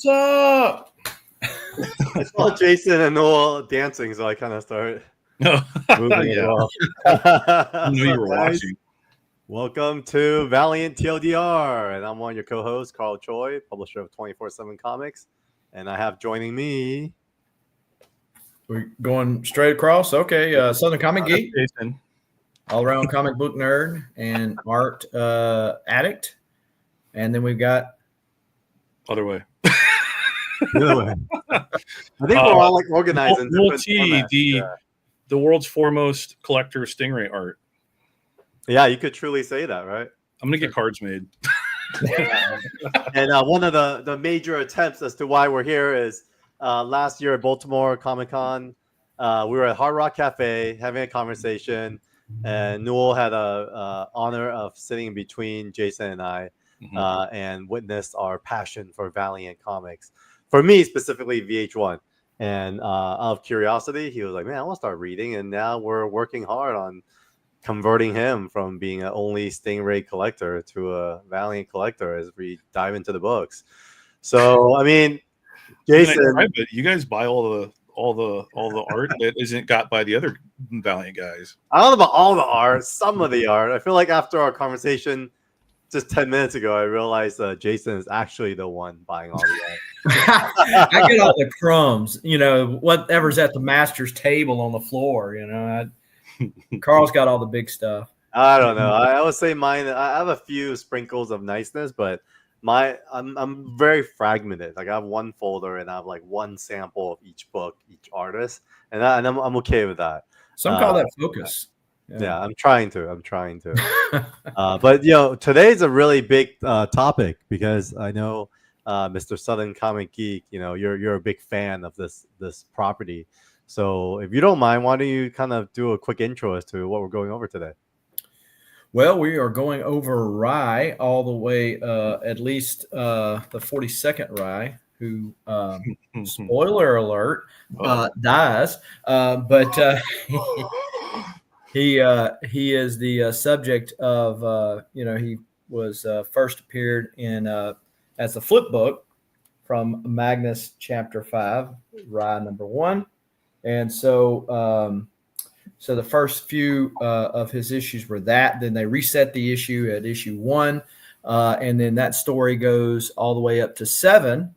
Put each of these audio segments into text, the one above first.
What's up? I saw Jason and Noel dancing, so I kind of started moving as well. I knew you were watching. Welcome to Valiant Tldr, and I'm one of your co-hosts, Carl Choi, publisher of 24/7 Comics, and I have joining me. We're going straight across. Okay, Southern Comic Geek, Jason. all-around comic book nerd and art addict, and then we've got Other way. I think we're all like organized in different formats. The world's foremost collector of Stingray art. Yeah, you could truly say that, right? I'm gonna get cards made. And one of the major attempts as to why we're here is last year at Baltimore Comic-Con, we were at Hard Rock Cafe having a conversation, and Newell had a honor of sitting in between Jason and I, and witnessed our passion for Valiant comics. For me, specifically VH1. And out of curiosity, he was like, man, I want to start reading. And now we're working hard on converting him from being an only Stingray collector to a Valiant collector as we dive into the books. So, I mean, Jason, you guys buy all the art that isn't got by the other Valiant guys. I don't know about all the art, some of the art. I feel like after our conversation just 10 minutes ago, I realized Jason is actually the one buying all the art. I get all the crumbs, whatever's at the master's table on the floor. Carl's got all the big stuff. I don't know. I would say mine. I have a few sprinkles of niceness, but I'm very fragmented. Like I have one folder and I have like one sample of each book, each artist, and I'm okay with that. Some call that focus. Yeah, I'm trying to. But today's a really big topic because I know Mr. Southern Comic Geek, you're a big fan of this property. So if you don't mind, why don't you kind of do a quick intro as to what we're going over today? Well, we are going over Rye all the way, at least the 42nd Rye, who, spoiler alert, dies. But he is the subject of, he was first appeared in as a flip book from Magnus Chapter 5, Rye number 1. And so so the first few of his issues were that. Then they reset the issue at issue 1. And then that story goes all the way up to 7.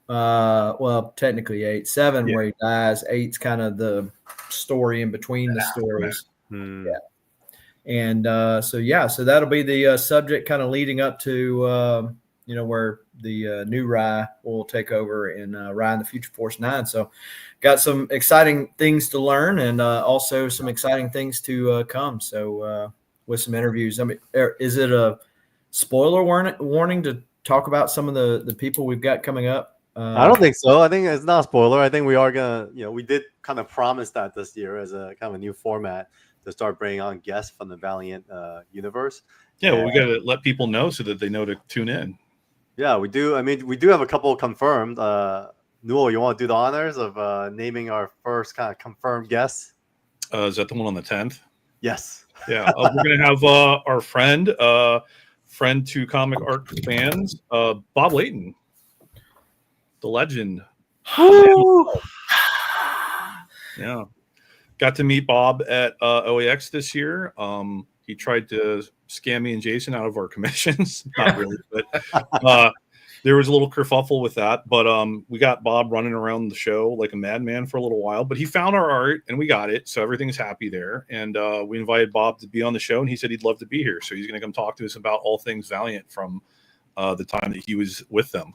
Well, technically 8. 7 where he dies. 8's kind of the story in between the stories. Yeah. And so that'll be the subject kind of leading up to where the new Rye will take over in Rye in the Future Force 9. So got some exciting things to learn and also some exciting things to come. So with some interviews. I mean, is it a spoiler warning to talk about some of the people we've got coming up? I don't think so. I think it's not a spoiler. I think we are going to, we did kind of promise that this year as a kind of a new format to start bringing on guests from the Valiant universe. Yeah, well, we got to let people know so that they know to tune in. Yeah, we do. I mean, we do have a couple confirmed. Newell, you want to do the honors of naming our first kind of confirmed guests? Is that the one on the 10th? Yes. Yeah, we're going to have our friend to comic art fans, Bob Layton, the legend. Yeah. Got to meet Bob at OAX this year. He tried to scam me and Jason out of our commissions. Not really, but there was a little kerfuffle with that. But we got Bob running around the show like a madman for a little while. But he found our art and we got it. So everything's happy there. And we invited Bob to be on the show. And he said he'd love to be here. So he's going to come talk to us about all things Valiant from the time that he was with them.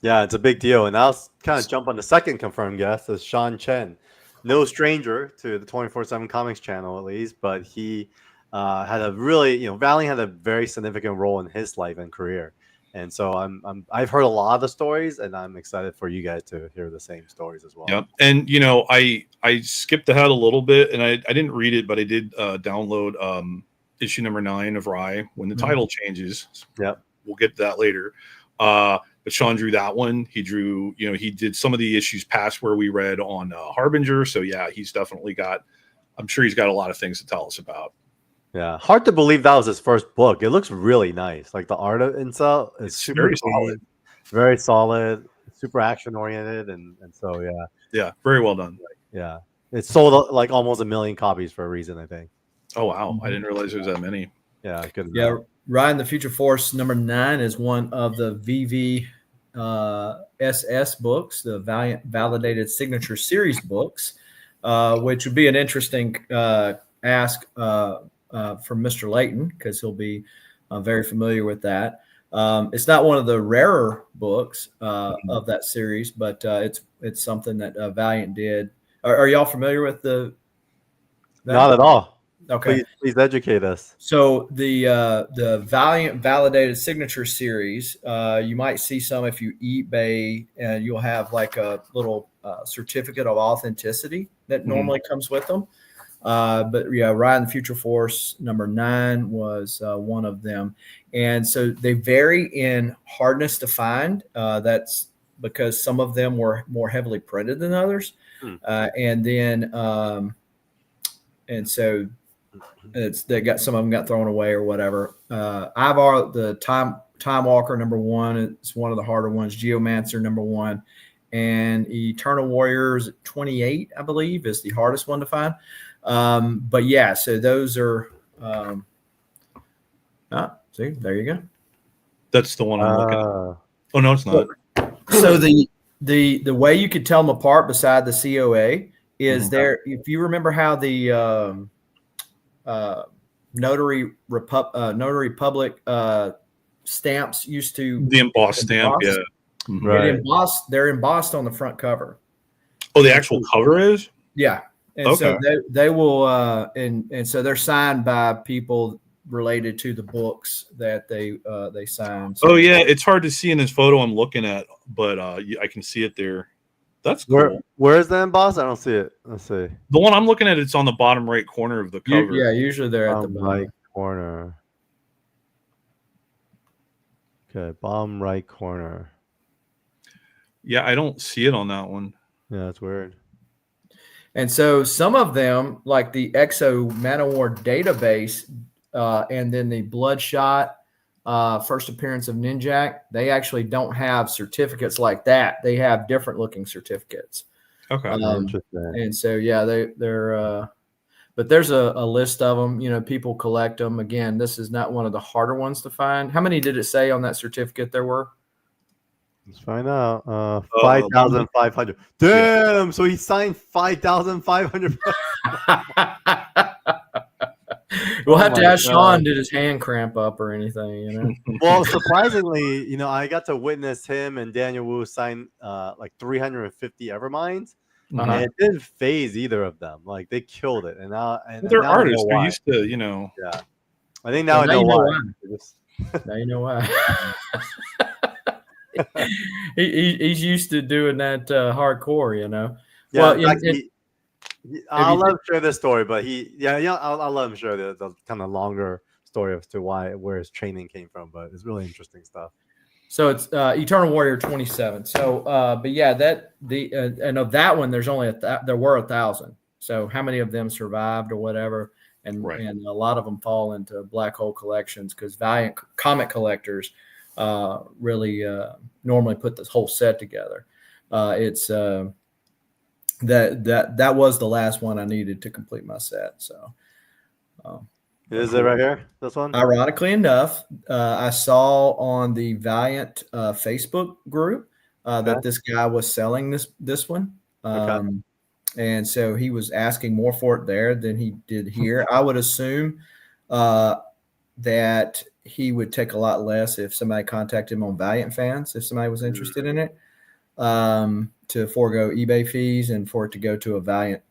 Yeah, it's a big deal. And I'll kind of jump on the second confirmed guest is Sean Chen. No stranger to the 24/7 Comics channel, at least, but he had a really, Valiant had a very significant role in his life and career, and so I've heard a lot of the stories, and I'm excited for you guys to hear the same stories as well. Yep, and I skipped ahead a little bit, and I didn't read it, but I did download issue number 9 of Rye when the title changes. Yep, we'll get to that later. But Sean drew that one. He drew, he did some of the issues past where we read on Harbinger. So yeah, he's definitely I'm sure he's got a lot of things to tell us about. Yeah. Hard to believe that was his first book. It looks really nice. Like the art itself is super very solid. very solid, super action oriented, and so Yeah, very well done. yeah. It sold like almost 1 million copies for a reason, I think. Oh wow, I didn't realize there was that many. Yeah, good. Yeah, Ryan the Future Force #9 is one of the VV SS books, the Valiant Validated Signature Series books, which would be an interesting ask from Mr. Layton, because he'll be very familiar with that. It's not one of the rarer books of that series, but it's something that Valiant did. Are y'all familiar with the? Not at all. Okay, please educate us. So the Valiant Validated Signature Series, you might see some if you eBay, and you'll have like a little certificate of authenticity that normally comes with them. But yeah, Ryan the Future Force #9 was one of them. And so they vary in hardness to find. That's because some of them were more heavily printed than others. And then, and so they got, some of them got thrown away or whatever. Ivar, the Time Walker #1, it's one of the harder ones. Geomancer #1, and Eternal Warriors 28, I believe, is the hardest one to find. But yeah, so those are. See, there you go. That's the one I'm looking at. Oh no, it's not. So the way you could tell them apart, beside the COA, is there. If you remember how the Notary Public stamps used to, the embossed stamp, yeah. Right. They're embossed on the front cover. Oh, the actual cover is? Yeah. And so they will and so they're signed by people related to the books that they signed. So, oh yeah, it's hard to see in this photo I'm looking at, but I can see it there. That's cool. Where is the emboss? I don't see it. Let's see. The one I'm looking at, it's on the bottom right corner of the cover. Yeah, usually they're at the bottom right corner. Okay, bottom right corner. Yeah, I don't see it on that one. Yeah, that's weird. And so some of them, like the Exo Manowar database, and then the Bloodshot first appearance of Ninjak, they actually don't have certificates like that. They have different looking certificates. Okay. And so yeah, they're but there's a list of them. You know, people collect them. Again, this is not one of the harder ones to find. How many did it say on that certificate there were? Let's find out. 5,500. Damn! So he signed 5,500. We'll have to ask Sean, did his hand cramp up or anything, you know? Well, surprisingly, you know, I got to witness him and Daniel Wu sign like 350 Everminds. And it didn't phase either of them. Like, they killed it. And they're now artists. They're used to, you know. Yeah. I think now I know why. Now you know why. He's used to doing that hardcore, you know. Yeah, well, I'll let him share this story, but I'll let him share the kind of longer story as to where his training came from. But it's really interesting stuff. So it's Eternal Warrior 27. So, but yeah, and of that one, there's only there were 1,000. So how many of them survived or whatever? And a lot of them fall into black hole collections, because Valiant comic collectors really normally put this whole set together. It's that was the last one I needed to complete my set. So is it right here? This one? Ironically enough, I saw on the Valiant Facebook group that this guy was selling this one. And so he was asking more for it there than he did here. I would assume that he would take a lot less if somebody contacted him on Valiant Fans, if somebody was interested in it, to forego eBay fees and for it to go to a Valiant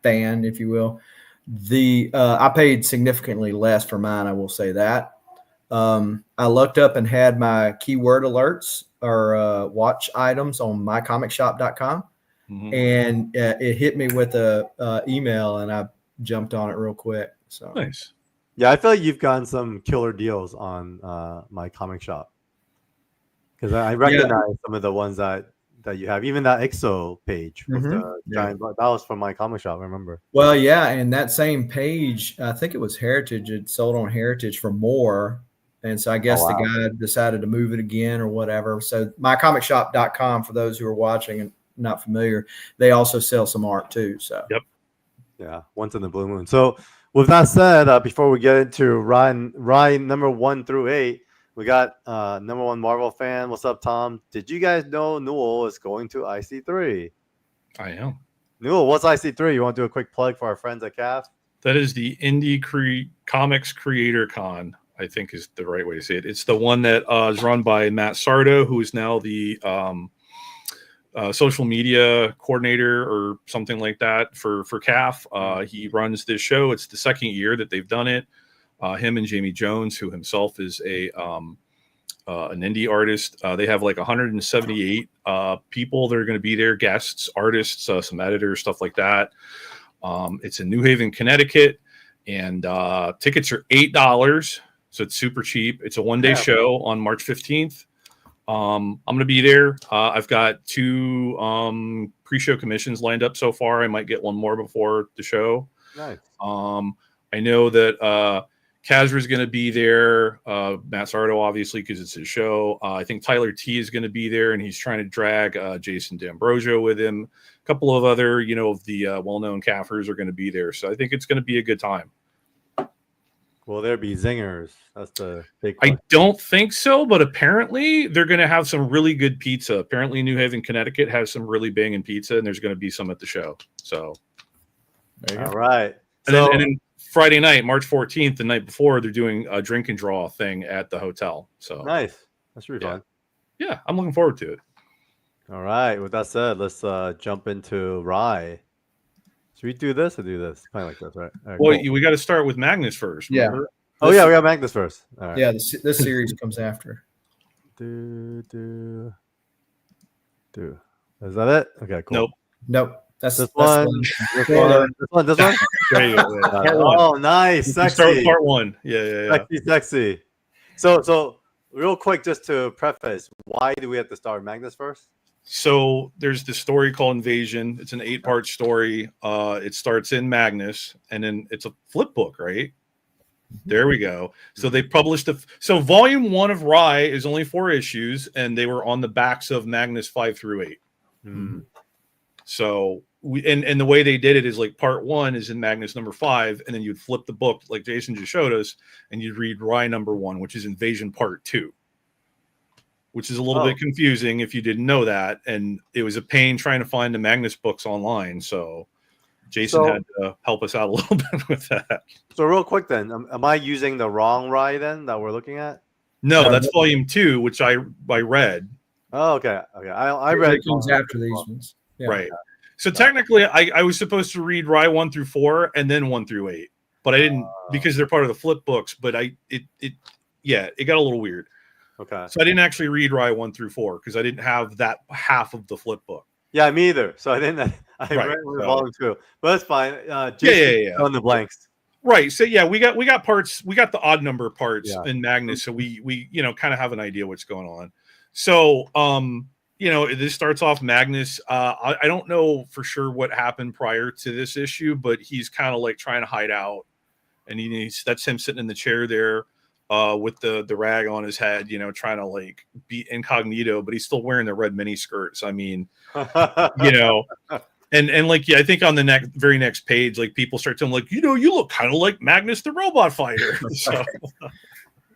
fan, if you will. I paid significantly less for mine, I will say that. I looked up and had my keyword alerts or watch items on mycomicshop.com. And it hit me with a email, and I jumped on it real quick. So nice. Yeah, I feel like you've gotten some killer deals on my comic shop, because I recognize some of the ones that you have. Even that EXO page with the giant, that was from my comic shop, I remember. Well, yeah, and that same page, I think it was Heritage. It sold on Heritage for more, And so I guess the guy decided to move it again or whatever. So mycomicshop.com, for those who are watching and not familiar, they also sell some art too. So Yep. Yeah, once in the blue moon. So with that said, before we get into Rye number 1 through 8, we got number 1 Marvel fan. What's up, Tom? Did you guys know Newell is going to IC3? I am. Newell, what's IC3? You want to do a quick plug for our friends at CAF? That is the Indie Comics Creator Con, I think is the right way to say it. It's the one that is run by Matt Sardo, who is now the social media coordinator or something like that for CAF. He runs this show. It's the second year that they've done it. Him and Jamie Jones, who himself is an indie artist. They have like 178 people that are going to be there, guests, artists, some editors, stuff like that. It's in New Haven, Connecticut, and tickets are $8, so it's super cheap. It's a one-day show on March 15th. I'm going to be there. I've got 2 pre-show commissions lined up so far. I might get one more before the show. Nice. I know that Kazra is going to be there. Matt Sardo, obviously, because it's his show. I think Tyler T is going to be there, and he's trying to drag Jason D'Ambrosio with him. A couple of other, of the well-known CAFers are going to be there. So I think it's going to be a good time. Will there be zingers? That's the big question. I don't think so, but apparently they're going to have some really good pizza. Apparently New Haven, Connecticut has some really banging pizza, and there's going to be some at the show. So there you go. All right. And then Friday night, March 14th, the night before, they're doing a drink and draw thing at the hotel. So nice. That's really fun. Yeah, I'm looking forward to it. All right. With that said, let's jump into Rye. Should we do this or do this? Kind of like this, right? All right, well, we got to start with Magnus first. Remember? Yeah. We got Magnus first. All right. Yeah, this series comes after. Is that it? Okay, cool. Nope. That's this one. This one. There you go. Oh, nice. Sexy. Start with part 1. Yeah. Sexy. So real quick, just to preface, why do we have to start Magnus first? So there's this story called Invasion. It's an 8-part story. It starts in Magnus, and then it's a flip book, right? There we go. So they published so volume 1 of Rye is only 4 issues, and they were on the backs of Magnus 5 through 8. Mm. So and the way they did it is like part 1 is in Magnus number 5, and then you'd flip the book like Jason just showed us, and you'd read Rye number 1, which is Invasion part 2. Which is a little bit confusing if you didn't know that. And it was a pain trying to find the Magnus books online. So Jason had to help us out a little bit with that. So real quick then, am I using the wrong Rye then that we're looking at? No, that's volume 2, which I read. Oh, okay. I read it comes after these ones. Yeah. Right. So technically I was supposed to read Rye 1 through 4 and then 1 through 8. But I didn't because they're part of the flip books. But it got a little weird. Okay. So I didn't actually read Rye 1 through 4 because I didn't have that half of the flip book. Yeah, me either. So I didn't. Read volume 2, but that's fine. Jason on the blanks. Right. So we got parts. We got the odd number parts in Magnus, so we kind of have an idea what's going on. So this starts off Magnus. I don't know for sure what happened prior to this issue, but he's kind of like trying to hide out, and that's him sitting in the chair there. With the rag on his head, trying to like be incognito, but he's still wearing the red mini skirts. I mean, and like, I think on the very next page, like people start telling him like, you look kind of like Magnus the Robot Fighter. So.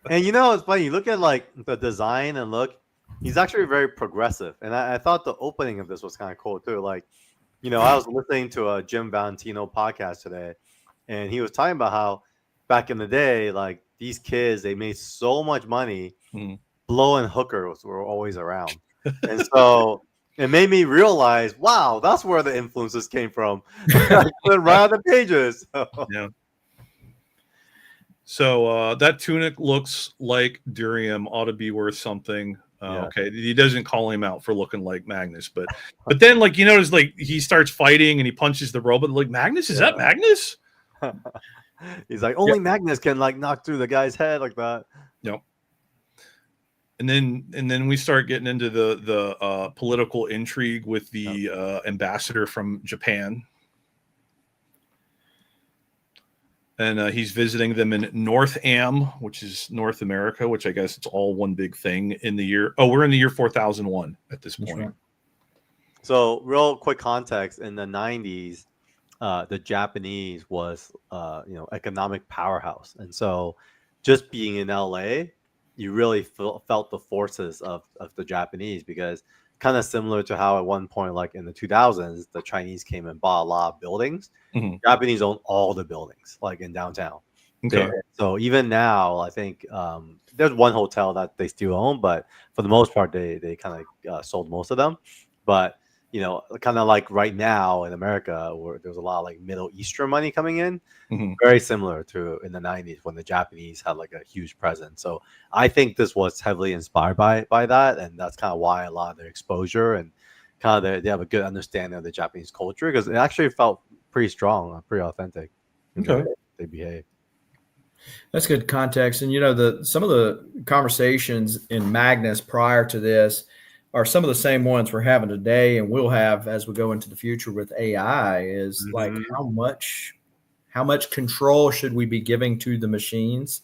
And it's funny. You look at like the design and look, he's actually very progressive. And I thought the opening of this was kind of cool too. Like, I was listening to a Jim Valentino podcast today, and he was talking about how back in the day, like, these kids, they made so much money. Blow and hookers were always around. And so it made me realize, wow, that's where the influences came from. Right on the pages. Yeah. So that tunic looks like Durium, ought to be worth something. Okay. He doesn't call him out for looking like Magnus, but then like, you notice like he starts fighting and he punches the robot. Like, Magnus? Is that Magnus? He's like, only Magnus can like knock through the guy's head like that. Yep. And then we start getting into the political intrigue with the ambassador from Japan. and he's visiting them in North Am, which is North America, which I guess it's all one big thing in the year. Oh, we're in the year 4001 at this point. right. So, real quick context: in the '90s, the Japanese was, economic powerhouse, and so just being in LA, you really felt the forces of the Japanese, because kind of similar to how at one point, like in the 2000s, the Chinese came and bought a lot of buildings. Mm-hmm. Japanese own all the buildings, like in downtown. Okay. So even now, I think there's one hotel that they still own, but for the most part, they kind of sold most of them. But kind of like right now in America, where there's a lot of like Middle Eastern money coming in, Mm-hmm. very similar to in the '90s when the Japanese had like a huge presence. So I think this was heavily inspired by that, and that's kind of why a lot of their exposure and kind of they have a good understanding of the Japanese culture, because it actually felt pretty strong, pretty authentic. Okay. They behave. That's good context. And some of the conversations in Magnus prior to this are some of the same ones we're having today, and we'll have as we go into the future with AI. Is like how much control should we be giving to the machines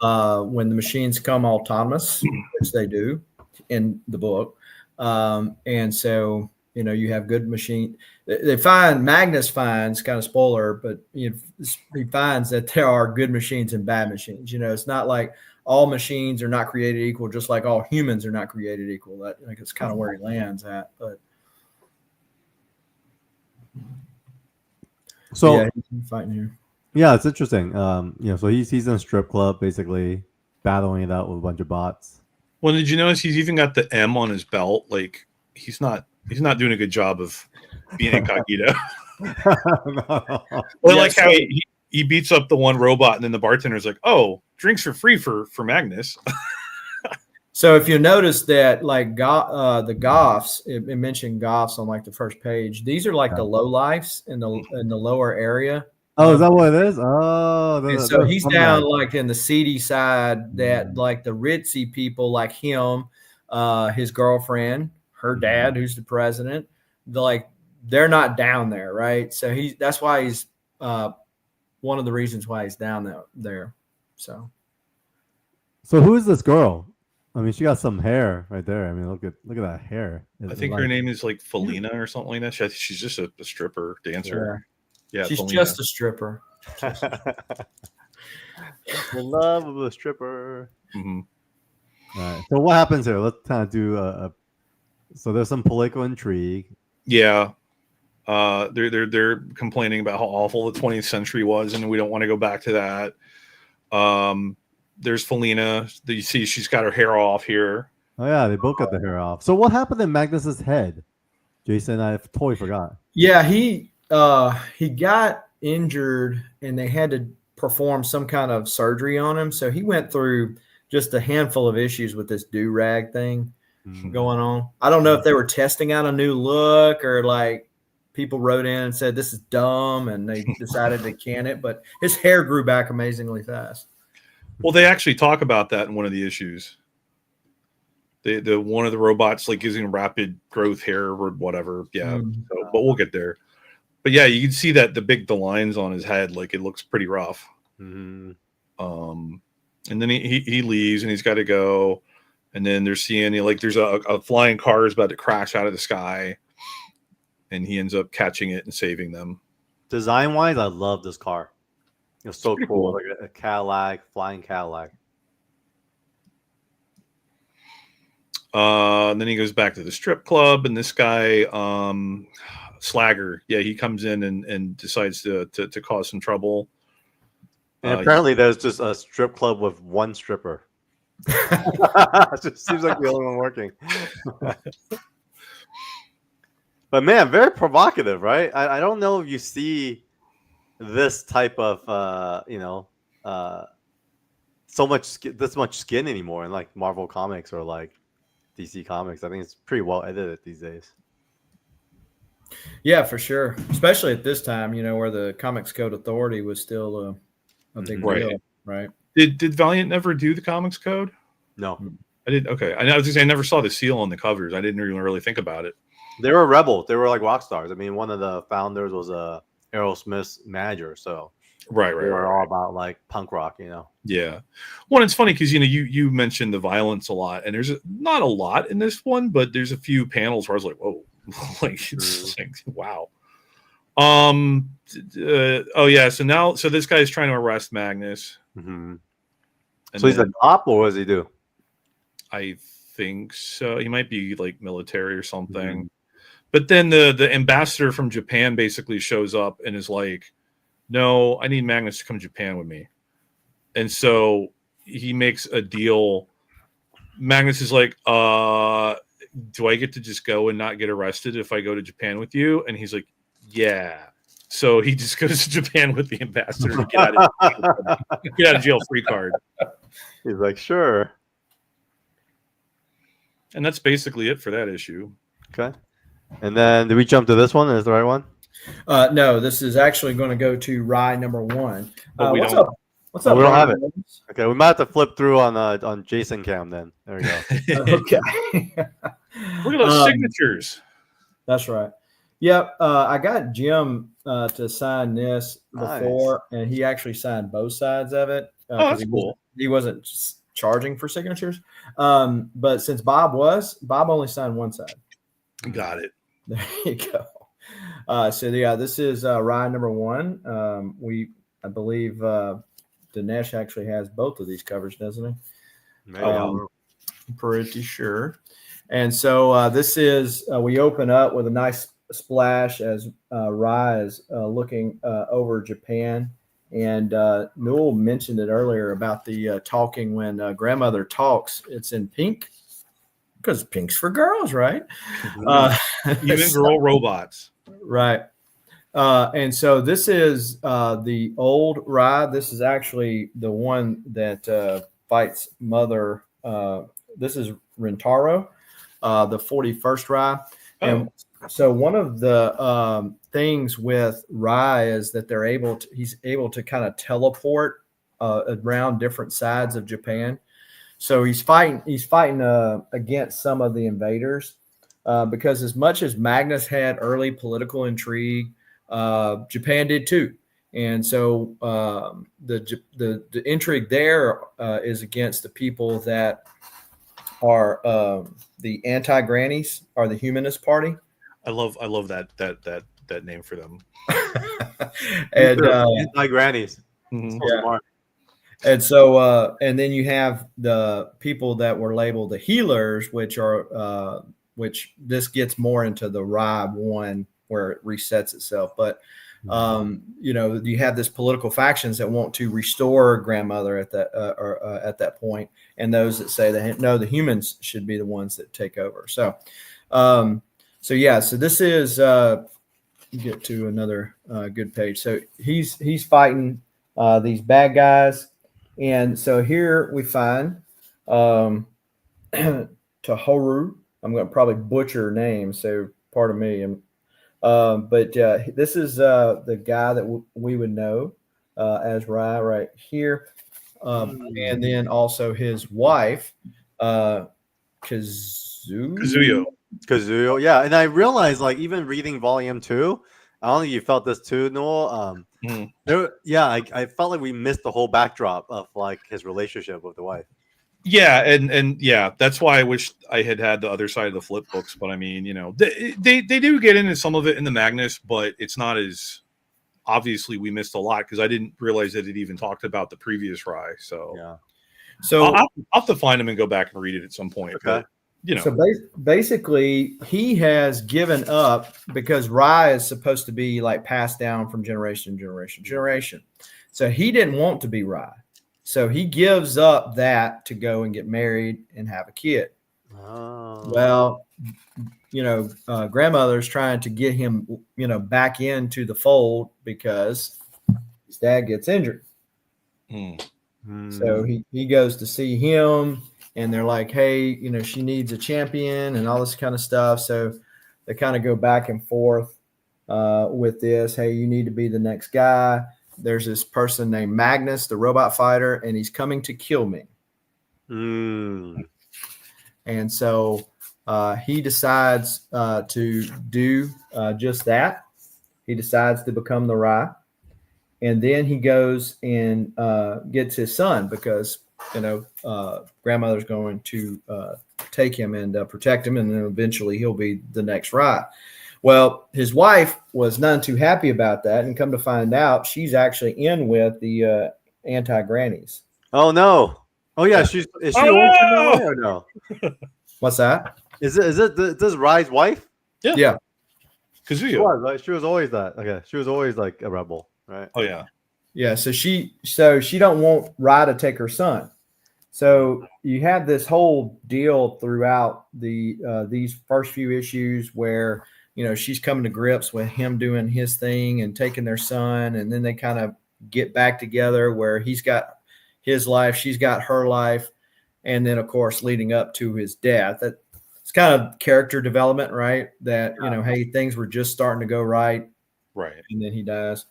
when the machines come autonomous, which they do in the book. And so you have good machine. Magnus finds, kind of spoiler, but he finds that there are good machines and bad machines. It's not like all machines are not created equal, just like all humans are not created equal. That it's kind of where he lands at. But so yeah, he's fighting here. Yeah, it's interesting. So he's in a strip club, basically battling it out with a bunch of bots. Well, did you notice he's even got the M on his belt? Like he's not doing a good job of being incognito. Or like how he beats up the one robot, and then the bartender's like, "Oh, drinks are free for Magnus." So if you notice that, like the Goths, it mentioned Goths on like the first page. These are like the low lifes in the lower area. Oh, is that what it is? Oh, and so he's down like in the seedy side. That like the ritzy people like him, his girlfriend, her dad, who's the president. They're not down there, right? So that's why he's one of the reasons why he's down there. So who is this girl? I mean, she got some hair right there. I mean, look at that hair. I think her name is like Felina or something like that. She's just a stripper dancer. Yeah, she's Felina. just a stripper. The love of a stripper. Mm-hmm. All right. So what happens here? Let's kind of do so there's some political intrigue. Yeah. They're complaining about how awful the 20th century was, and we don't want to go back to that. There's Felina. You see she's got her hair off here. Oh yeah, they both got the hair off. So what happened in Magnus's head? Jason, I totally forgot. Yeah, he got injured, and they had to perform some kind of surgery on him. So he went through just a handful of issues with this do-rag thing going on. I don't know if they were testing out a new look, or like people wrote in and said this is dumb, and they decided to can it. But his hair grew back amazingly fast. Well, they actually talk about that in one of the issues. The one of the robots like using rapid growth hair or whatever. Yeah. So, but we'll get there. But yeah, you can see that the lines on his head, like it looks pretty rough. Mm-hmm. And then he leaves, and he's got to go. And then they're seeing there's a flying car is about to crash out of the sky, and he ends up catching it and saving them. Design wise, I love this car. It's so cool. Like a Cadillac, flying Cadillac. And then he goes back to the strip club, and this guy, Slagger, he comes in and decides to cause some trouble. And apparently there's just a strip club with one stripper. It just seems like the only one working. But man, very provocative, right? I don't know if you see this type of this much skin anymore in like Marvel comics or like DC comics. I think it's pretty well edited these days. Yeah, for sure. Especially at this time, where the Comics Code Authority was still a big deal, right? Did Valiant never do the Comics Code? No, I did. Okay, I was gonna say I never saw the seal on the covers. I didn't even really think about it. They were rebel. They were like rock stars. I mean, one of the founders was a Aerosmith's manager, so Right. They were all about like punk rock, you know. Yeah. Well, it's funny because you mentioned the violence a lot, and there's not a lot in this one, but there's a few panels where I was like, whoa, like it's like, wow. Oh yeah. So this guy's trying to arrest Magnus. Mm-hmm. So he's a cop, or what does he do? I think so. He might be like military or something. Mm-hmm. But then the ambassador from Japan basically shows up and is like, no, I need Magnus to come to Japan with me. And so he makes a deal. Magnus is like, do I get to just go and not get arrested if I go to Japan with you? And he's like, yeah. So he just goes to Japan with the ambassador to get out of jail free card. He's like, sure. And that's basically it for that issue. Okay. And then did we jump to this one? Is the right one? No, this is actually going to go to Rye number 1. What's up? What's up? We don't have it. Okay, we might have to flip through on Jason Cam then. There we go. Okay. Look at those signatures. That's right. Yep. I got Jim to sign this before, and he actually signed both sides of it. That's cool. He wasn't charging for signatures. But since Bob only signed one side. Got it. There you go. So yeah, this is Rye number 1. I believe Dinesh actually has both of these covers, doesn't he? Maybe. Pretty sure. And so this is we open up with a nice splash as Rye is looking over Japan. And Newell mentioned it earlier about the talking when grandmother talks. It's in pink because pink's for girls, right? Even girl robots. Right. And so this is the old Rye. This is actually the one that fights Mother. This is Rentaro, the 41st Rye. Oh. And so one of the things with Rye is that he's able to kind of teleport around different sides of Japan. So he's fighting against some of the invaders because as much as Magnus had early political intrigue, Japan did too. And so the intrigue there is against the people that are the anti-grannies, are the Humanist Party. I love that name for them. And anti-grannies. Mm-hmm. Yeah. And so and then you have the people that were labeled the healers, which this gets more into the Rye 1 where it resets itself. But you have this political factions that want to restore grandmother at that point, and those that say that no, the humans should be the ones that take over. So so this is get to another good page. So he's fighting these bad guys, and so here we find Tohoru. I'm going to probably butcher her name, so pardon me. But this is the guy that we would know as Rye right here. And then also his wife, Kazuyo. Yeah. And I realized, like, even reading volume 2, I don't think you felt this too, Noel. I felt like we missed the whole backdrop of like his relationship with the wife. Yeah, and yeah, that's why I wish I had the other side of the flip books. But I mean, they do get into some of it in the Magnus, but it's not as obviously we missed a lot because I didn't realize that it even talked about the previous Rye. So yeah, so I'll have to find them and go back and read it at some point. Okay. But, So basically, he has given up because Rye is supposed to be like passed down from generation to generation. So he didn't want to be Rye. So he gives up that to go and get married and have a kid. Oh. Well, grandmother's trying to get him, back into the fold because his dad gets injured. So he goes to see him, and they're like, hey, she needs a champion and all this kind of stuff. So they kind of go back and forth with this. Hey, you need to be the next guy. There's this person named Magnus, the robot fighter, and he's coming to kill me. And so he decides to do just that. He decides to become the Rye. and then he goes and gets his son because grandmother's going to take him and protect him, and then eventually he'll be the next Rye. Well, his wife was none too happy about that, and come to find out, she's actually in with the anti-grannies. Oh no! Oh yeah, is she always in that way or no? What's that? Is this Rye's wife? Yeah. Kazuya. She was, right? She was always that. Okay, she was always like a rebel, right? Oh yeah. Yeah. So she don't want Rye to take her son. So you have this whole deal throughout these first few issues where she's coming to grips with him doing his thing and taking their son, and then they kind of get back together where he's got his life, she's got her life, and then of course leading up to his death. That it's kind of character development, right? That hey, things were just starting to go right, and then he dies.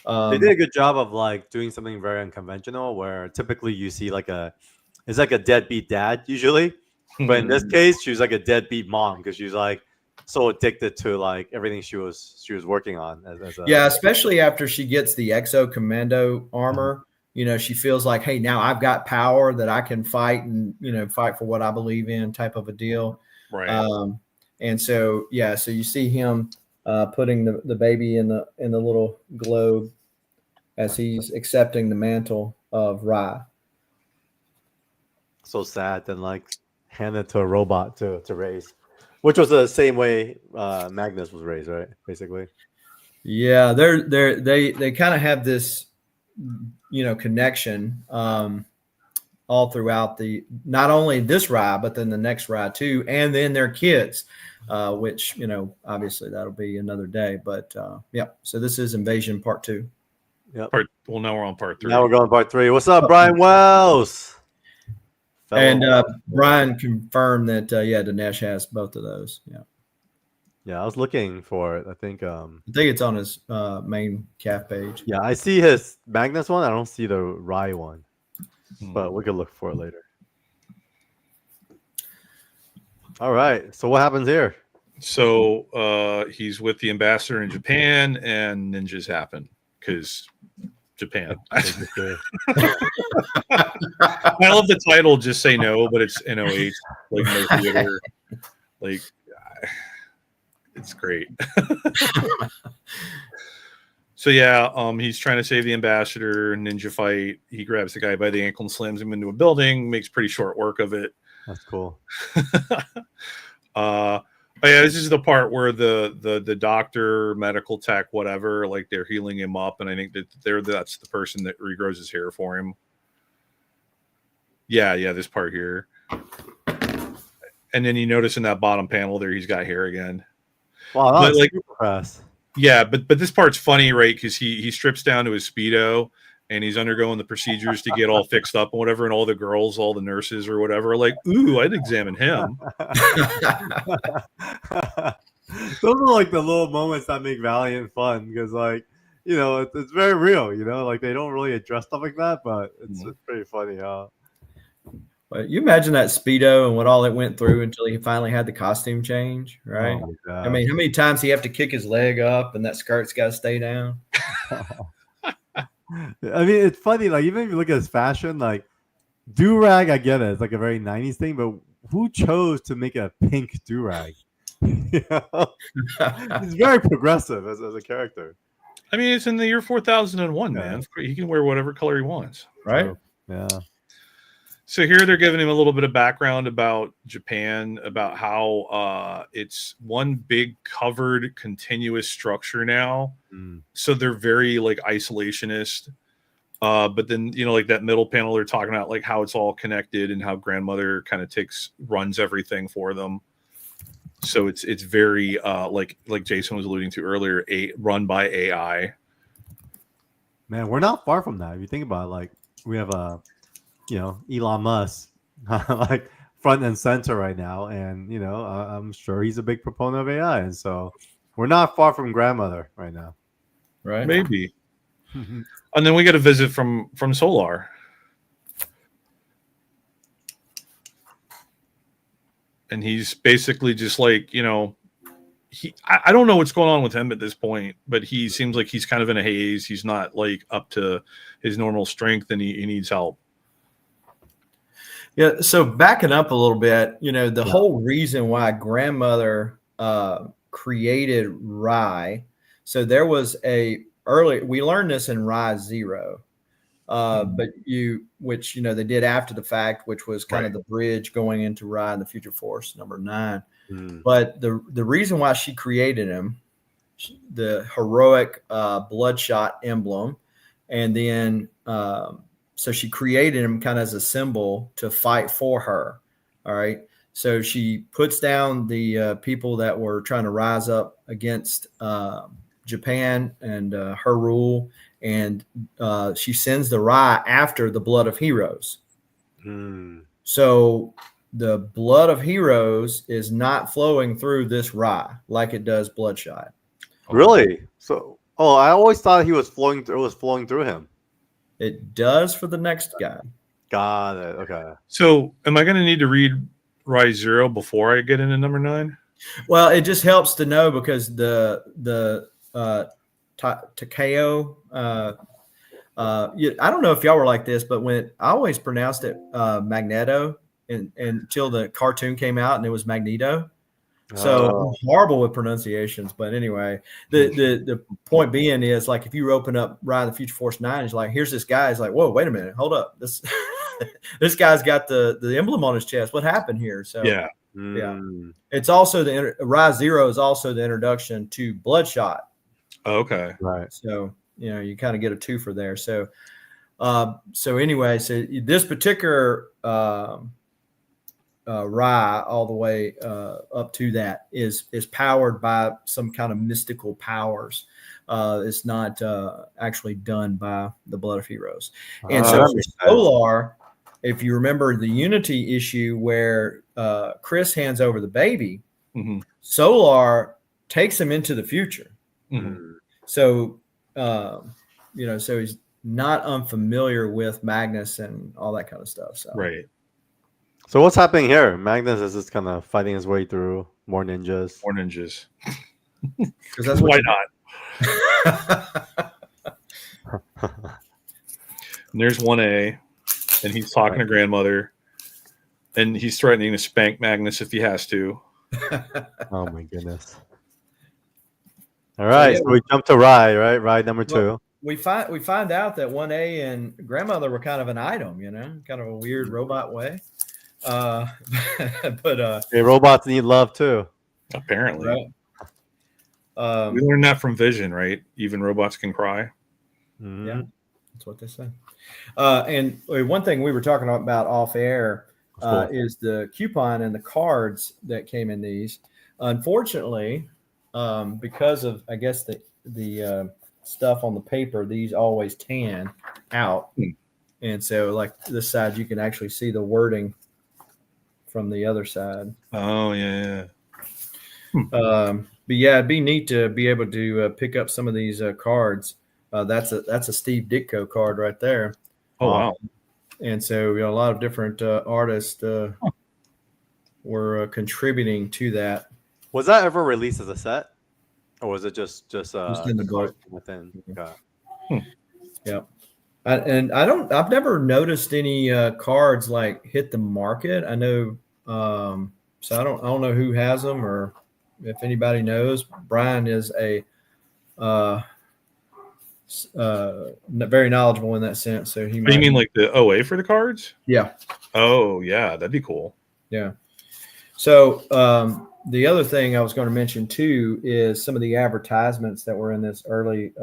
They did a good job of like doing something very unconventional, where typically you see it's like a deadbeat dad usually, but in this case, she was like a deadbeat mom because she was like so addicted to like everything she was working on. Especially after she gets the Exo Commando armor. She feels like, hey, now I've got power that I can fight and, fight for what I believe in, type of a deal. Right. And so, so you see him putting the baby in the little globe as he's accepting the mantle of Rye. So sad, then like hand it to a robot to raise, which was the same way Magnus was raised, right? Basically. Yeah, they kind of have this connection all throughout not only this Rye, but then the next Rye too, and then their kids, which obviously that'll be another day. But so this is Invasion Part 2. Yep. Now we're on Part 3. Now we're going Part 3. What's up, Brian Wells? And Brian confirmed that Dinesh has both of those. Yeah, I was looking for it. I think it's on his main CAF page. Yeah, I see his Magnus one. I don't see the Rye one, but we could look for it later. All right. So what happens here? So he's with the ambassador in Japan, and ninjas happen because Japan. I love the title. Just say no, but it's NOH, like no theater, like. It's great. So he's trying to save the ambassador. Ninja fight. He grabs the guy by the ankle and slams him into a building. Makes pretty short work of it. That's cool. This is the part where the doctor, medical tech, whatever, like they're healing him up, and I think that's the person that regrows his hair for him. Yeah, this part here. And then you notice in that bottom panel there, he's got hair again. Wow, that's super fast. Yeah, but this part's funny, right? Because he strips down to his Speedo and he's undergoing the procedures to get all fixed up and whatever, and all the girls, all the nurses or whatever are like, ooh, I'd examine him. Those are like the little moments that make Valiant fun because it's very real, like they don't really address stuff like that, but it's pretty funny. But you imagine that Speedo and what all it went through until he finally had the costume change, right? Oh, I mean, how many times he have to kick his leg up and that skirt's got to stay down? I mean, it's funny. Like, even if you look at his fashion, like, do-rag, I get it. It's like a very 90s thing, but who chose to make a pink do-rag? He's very progressive as a character. I mean, it's in the year 4001, man. He can wear whatever color he wants. Right? So, yeah. So here they're giving him a little bit of background about Japan, about how it's one big covered continuous structure now. So they're very like isolationist. But then, like that middle panel, they're talking about like how it's all connected and how grandmother kind of runs everything for them. So it's very like Jason was alluding to earlier, run by AI. Man, we're not far from that. If you think about it, like we have Elon Musk like front and center right now, and I'm sure he's a big proponent of AI, and so we're not far from grandmother right now. Right? Maybe. And then we get a visit from Solar. And he's basically just like, I don't know what's going on with him at this point, but he seems like he's kind of in a haze. He's not like up to his normal strength, and he needs help. Yeah. So backing up a little bit, the whole reason why grandmother created Rye. So there was we learned this in Rye 0. But which they did after the fact, which was kind of the bridge going into Rye and the Future Force number 9. But the reason why she created him, the heroic bloodshot emblem, and then so she created him kind of as a symbol to fight for her. All right. So she puts down the people that were trying to rise up against Japan and her rule. And she sends the Rye after the blood of heroes. So the blood of heroes is not flowing through this Rye like it does Bloodshot. Really? So, I always thought he was flowing through. It was flowing through him. It does for the next guy. Got it. Okay. So, am I going to need to read Rye 0 before I get into number 9? Well, it just helps to know because the Takeo. I don't know if y'all were like this, but I always pronounced it Magneto until the cartoon came out and it was Magneto. So I'm horrible with pronunciations. But anyway, the point being is like if you open up Ride of the Future Force 9, it's like here's this guy. It's like, whoa, wait a minute, hold up. This guy's got the emblem on his chest. What happened here? So yeah. It's also Ride 0 is also the introduction to Bloodshot. Okay. Right. So, you kind of get a twofer there. So, anyway, so this particular Rye all the way up to that is powered by some kind of mystical powers. It's not actually done by the Blood of Heroes. And so Solar, if you remember the Unity issue where Chris hands over the baby, Solar takes him into the future. So, so he's not unfamiliar with Magnus and all that kind of stuff. So. Right. So what's happening here? Magnus is just kind of fighting his way through more ninjas. Because that's why not? And there's 1A, and he's talking to grandmother, and he's threatening to spank Magnus if he has to. Oh my goodness. All right, so we jump to Rye, right? Rye number 2. We find out that 1A and grandmother were kind of an item, kind of a weird robot way. But robots need love too. Apparently, right? We learned that from Vision, right? Even robots can cry. Yeah, that's what they say. And one thing we were talking about off air is the coupon and the cards that came in these. Unfortunately, because of I guess the stuff on the paper, these always tan out, and so like this side you can actually see the wording from the other side. Oh yeah. But yeah, it'd be neat to be able to pick up some of these cards. That's a Steve Ditko card right there. Oh wow! And so a lot of different artists were contributing to that. Was that ever released as a set, or was it just in the book within? Yeah. I've never noticed any cards like hit the market. I know, so I don't know who has them or if anybody knows. Brian is very knowledgeable in that sense. So he. You mean like the OA for the cards? Yeah. Oh yeah, that'd be cool. Yeah. So the other thing I was going to mention too is some of the advertisements that were in this early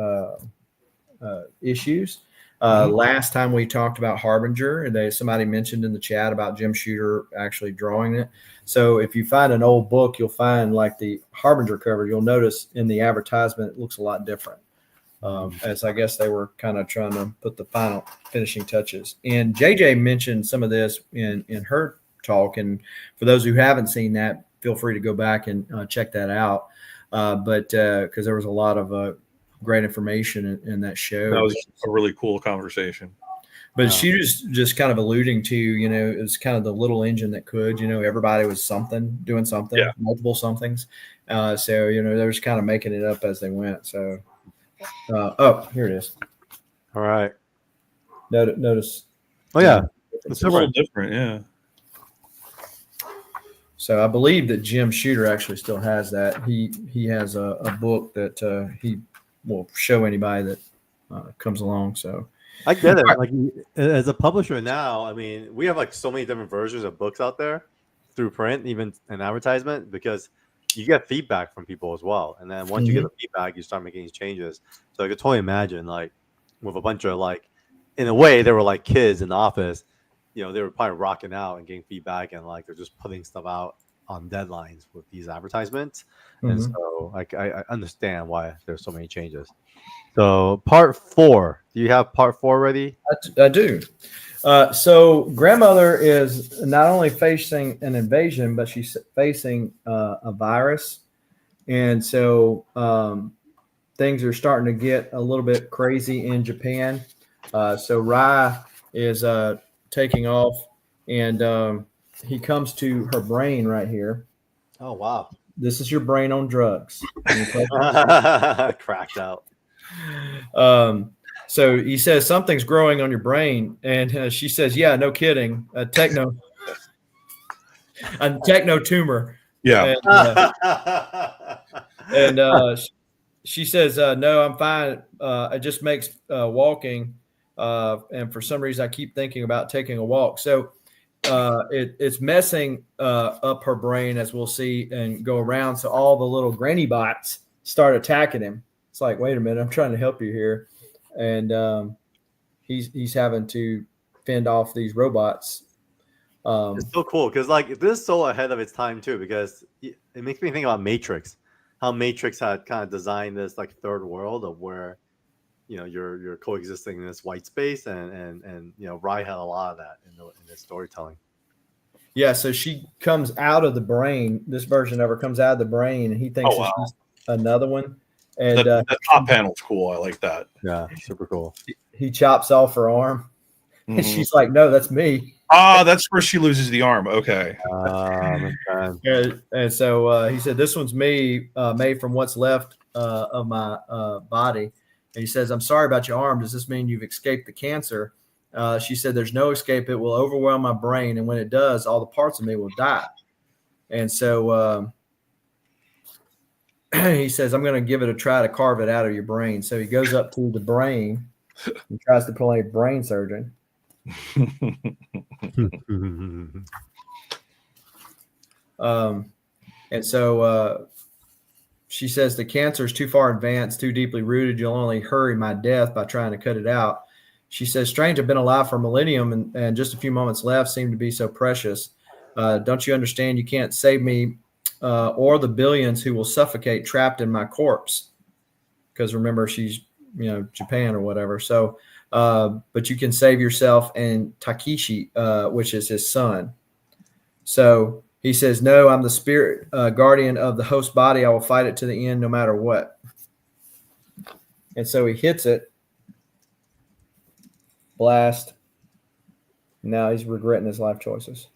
issues. Last time we talked about Harbinger, somebody mentioned in the chat about Jim Shooter actually drawing it. So if you find an old book, you'll find like the Harbinger cover. You'll notice in the advertisement it looks a lot different, as I guess they were kind of trying to put the final finishing touches. And JJ mentioned some of this in her talk. And for those who haven't seen that, feel free to go back and check that out. But because there was a lot of great information in that show. That was a really cool conversation. But she was just kind of alluding to, it was kind of the little engine that could, everybody was doing something, multiple somethings. So they're just kind of making it up as they went. So, oh, here it is. All right. Notice. Oh yeah, It's a little different. Yeah. So I believe that Jim Shooter actually still has that. He has a book that he will show anybody that comes along. So I get it. Like as a publisher now, I mean, we have like so many different versions of books out there through print, even an advertisement, because you get feedback from people as well. And then once you get the feedback, you start making these changes. So I could totally imagine like with a bunch of like, in a way, they were like kids in the office. They were probably rocking out and getting feedback, and like they're just putting stuff out on deadlines with these advertisements. And so I understand why there's so many changes. So part 4, do you have part 4 ready? I do. So grandmother is not only facing an invasion, but she's facing a virus. And so things are starting to get a little bit crazy in Japan. So Rai is taking off, and he comes to her brain right here. Oh, wow. This is your brain on drugs. Cracked out. So he says something's growing on your brain, and she says, "Yeah, no kidding, a techno tumor." Yeah, and she says, "No, I'm fine. It just makes walking, and for some reason, I keep thinking about taking a walk." So it's messing up her brain, as we'll see, and go around. So all the little granny bots start attacking him. It's like, wait a minute, I'm trying to help you here. And he's having to fend off these robots. It's so cool because like this is so ahead of its time too, because it makes me think about Matrix, how Matrix had kind of designed this like third world of where you're coexisting in this white space, and Rai had a lot of that in the storytelling. Yeah, so she comes out of the brain. This version of her comes out of the brain, and he thinks it's just another one. And the top panel's cool. I like that. Yeah, super cool. He chops off her arm, and she's like, "No, that's me." That's where she loses the arm. Okay. And so he said, "This one's me, made from what's left of my body." And he says, "I'm sorry about your arm. Does this mean you've escaped the cancer?" She said, "There's no escape. It will overwhelm my brain, and when it does, all the parts of me will die." And so he says, "I'm going to give it a try to carve it out of your brain." So he goes up to the brain and tries to play brain surgeon. And so she says, "The cancer is too far advanced, too deeply rooted. You'll only hurry my death by trying to cut it out." She says, "Strange, I've been alive for a millennium, and just a few moments left seem to be so precious. Don't you understand? You can't save me or the billions who will suffocate trapped in my corpse." Because remember, she's Japan or whatever. So, but you can save yourself and Takeshi, which is his son. So he says, "No, I'm the spirit guardian of the host body. I will fight it to the end, no matter what." And so he hits it. Blast. Now he's regretting his life choices.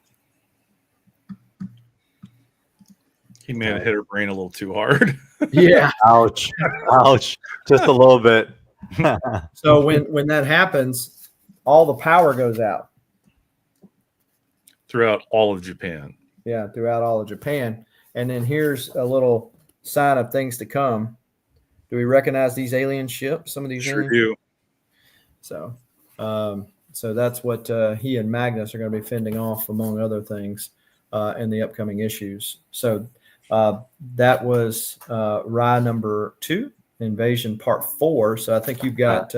He may have hit her brain a little too hard. Yeah. Ouch. Ouch. Just a little bit. So when that happens, all the power goes out. Throughout all of Japan. Yeah, throughout all of Japan. And then here's a little sign of things to come. Do we recognize these alien ships? Some of these Sure aliens? do. So that's what he and Magnus are going to be fending off, among other things, in the upcoming issues. So that was Rai number 2, Invasion Part 4. So I think you've got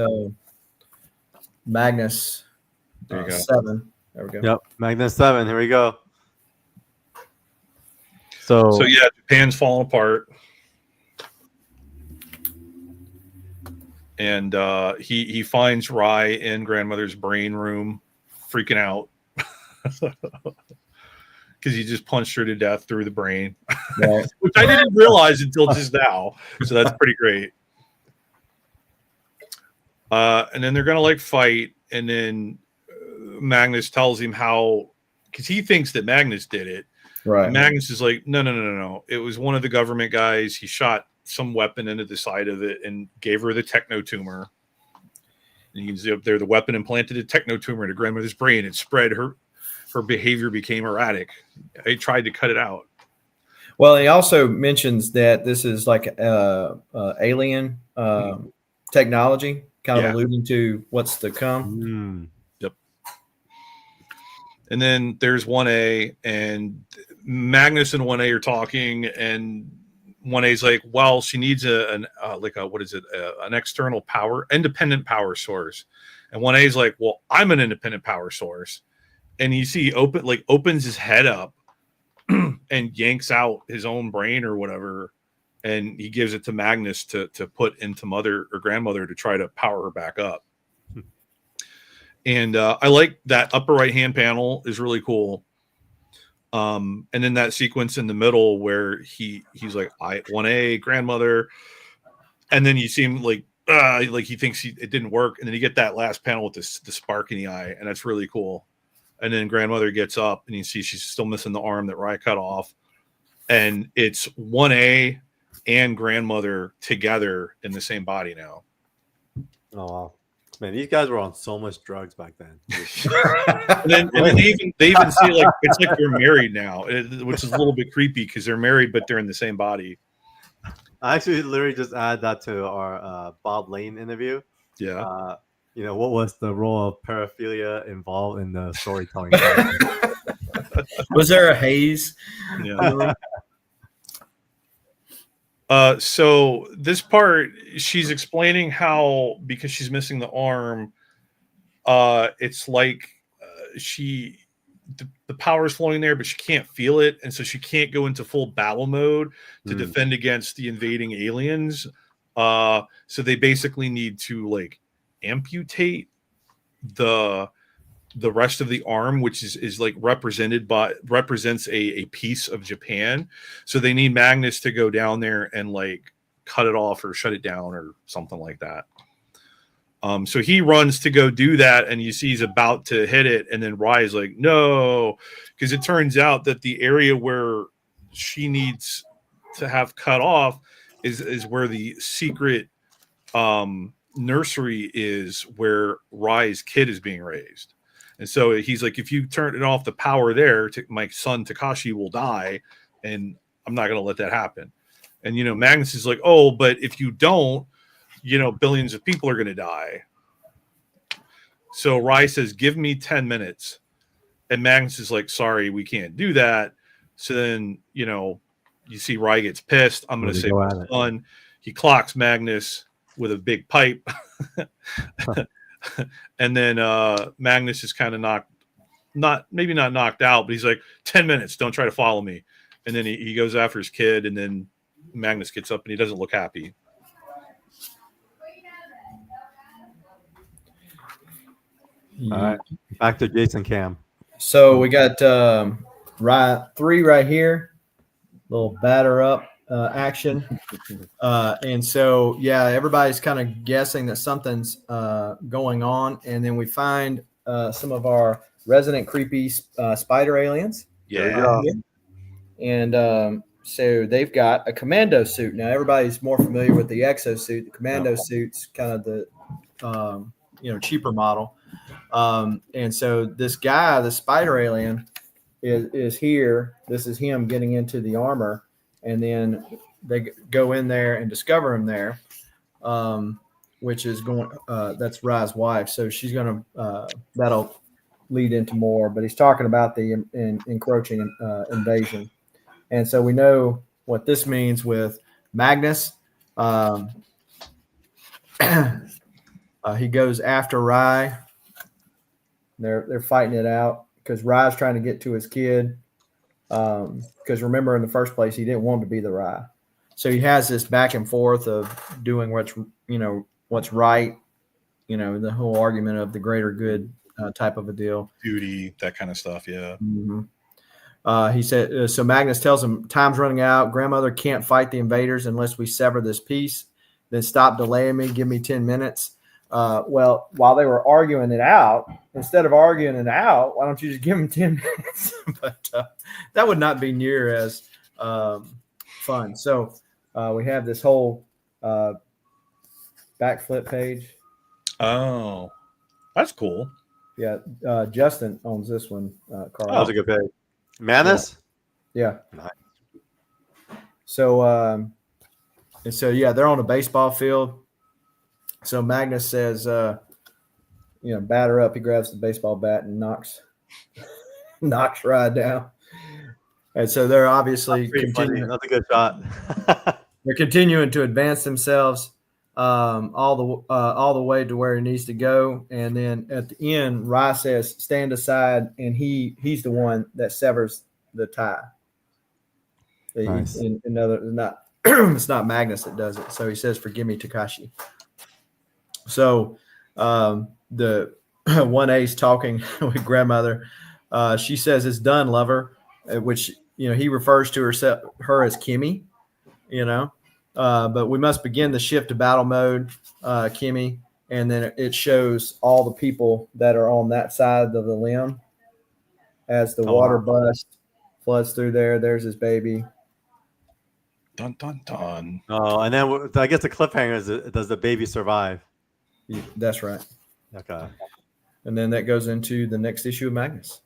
Magnus 7. There we go. Yep, Magnus 7. Here we go. So yeah, Japan's falling apart. And he finds Rai in grandmother's brain room, freaking out because he just punched her to death through the brain, Right. which I didn't realize until just now. So that's pretty great. And then they're gonna like fight, and then Magnus tells him how, because he thinks that Magnus did it. Right. And Magnus is like, no. It was one of the government guys. He shot some weapon into the side of it and gave her the techno tumor. And you can see up there the weapon implanted a techno tumor in her grandmother's brain. It spread. Her behavior became erratic. They tried to cut it out. Well, he also mentions that this is like alien technology, kind of alluding to what's to come. Yep. And then there's 1A, and Magnus and 1A are talking, and 1A's like, well, she needs an external power, independent power source. And 1A's like, well, I'm an independent power source. And you see opens his head up and yanks out his own brain or whatever, and he gives it to Magnus to put into mother or grandmother to try to power her back up. And I like that upper right hand panel is really cool. And then that sequence in the middle where he's like, 1A grandmother, and then you see him like he thinks it didn't work, and then you get that last panel with the spark in the eye, and that's really cool. And then grandmother gets up, and you see she's still missing the arm that Rye cut off. And it's 1A and grandmother together in the same body now. Oh, wow. Man, these guys were on so much drugs back then. and then they even say like it's like they're married now, which is a little bit creepy because they're married, but they're in the same body. I actually literally just added that to our Bob Lane interview. Yeah. What was the role of paraphilia involved in the storytelling? Was there a haze? Yeah. So this part, she's explaining how, because she's missing the arm, it's like the power is flowing there, but she can't feel it, and so she can't go into full battle mode to defend against the invading aliens. So they basically need to like amputate the rest of the arm, which is like represents a piece of Japan. So they need Magnus to go down there and like cut it off or shut it down or something like that. So he runs to go do that, and you see he's about to hit it, and then Rye's like, no, because it turns out that the area where she needs to have cut off is where the secret nursery is, where Rye's kid is being raised. And so he's like, if you turn it off the power there, my son Takashi will die, and I'm not going to let that happen. And, Magnus is like, oh, but if you don't, billions of people are going to die. So Rye says, give me 10 minutes. And Magnus is like, sorry, we can't do that. So then, you see Rye gets pissed. I'm going to save my son. He clocks Magnus with a big pipe. And then Magnus is kind of not knocked out, but he's like, 10 minutes, don't try to follow me. And then he goes after his kid, and then Magnus gets up and he doesn't look happy. All right, back to Jason Cam. So we got Rye 3 right here, little batter up action. And so, yeah, everybody's kind of guessing that something's going on. And then we find some of our resident creepy spider aliens. Yeah. And so they've got a commando suit. Now, everybody's more familiar with the exosuit. The commando suit's kind of the, cheaper model. And so this guy, the spider alien, is here. This is him getting into the armor. And then they go in there and discover him there, which is that's Rye's wife. So she's going to, that'll lead into more, but he's talking about the encroaching invasion. And so we know what this means with Magnus. He goes after Rye. They're fighting it out because Rye's trying to get to his kid. Because remember, in the first place, he didn't want to be the Rye. So he has this back and forth of doing what's right, the whole argument of the greater good type of a deal. Duty, that kind of stuff, yeah. Mm-hmm. He said, so Magnus tells him, time's running out. Grandmother can't fight the invaders unless we sever this piece. Then stop delaying me. Give me 10 minutes. Well, while they were arguing it out, instead of arguing it out, why don't you just give them 10 minutes? But that would not be near as fun. So we have this whole backflip page. Oh, that's cool. Yeah, Justin owns this one. Carl. That was a good page. Manus? Yeah. Nice. So, and so, yeah, they're on a baseball field. So Magnus says, batter up. He grabs the baseball bat and knocks Rye down. And so they're obviously continuing. That's a good shot. They're continuing to advance themselves all the way to where he needs to go. And then at the end, Rye says, "Stand aside," and he's the one that severs the tie. Nice. It's not Magnus that does it. So he says, "Forgive me, Takashi." So the 1A's talking with grandmother. She says, "It's done, lover," which, he refers to her as Kimmy, but we must begin the shift to battle mode, Kimmy. And then it shows all the people that are on that side of the limb as the water bust floods through there. There's his baby. Dun, dun, dun. Oh, and then I guess the cliffhanger is, does the baby survive? That's right. Okay. And then that goes into the next issue of Magnus.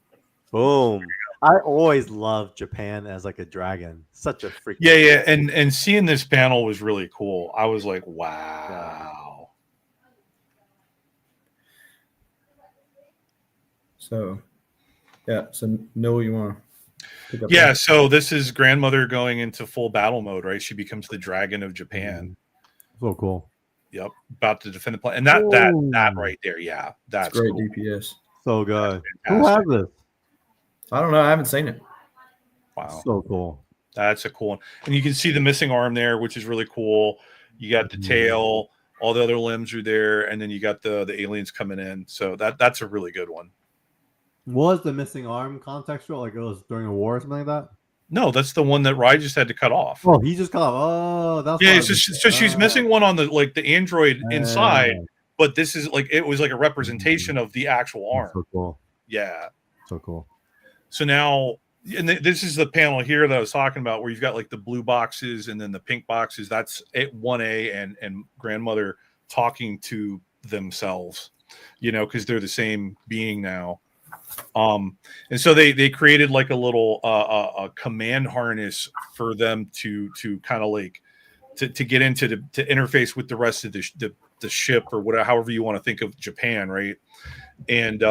Boom. I always loved Japan as like a dragon. Such a freaking Yeah. And seeing this panel was really cool. I was like, wow. So, yeah. So, Noah, you want to pick up? Yeah. So this is grandmother going into full battle mode, right? She becomes the dragon of Japan. So cool. Yep. About to defend the planet. And that right there. Yeah. That's great cool. DPS. So good. Who has this? I don't know. I haven't seen it. Wow. So cool. That's a cool one. And you can see the missing arm there, which is really cool. You got the tail, all the other limbs are there, and then you got the aliens coming in. So that's a really good one. Was the missing arm contextual? Like it was during a war or something like that? No, that's the one that Rye just had to cut off. Oh, he just cut off. Oh, that's yeah. So she's missing one on the android inside, but this is it was like a representation of the actual arm. So cool. Yeah. So cool. So now, and this is the panel here that I was talking about, where you've got the blue boxes and then the pink boxes. That's 1A and grandmother talking to themselves, because they're the same being now. And so they created a little a command harness for them to kind of to get into to interface with the rest of the ship, or whatever, however you want to think of Japan, right? And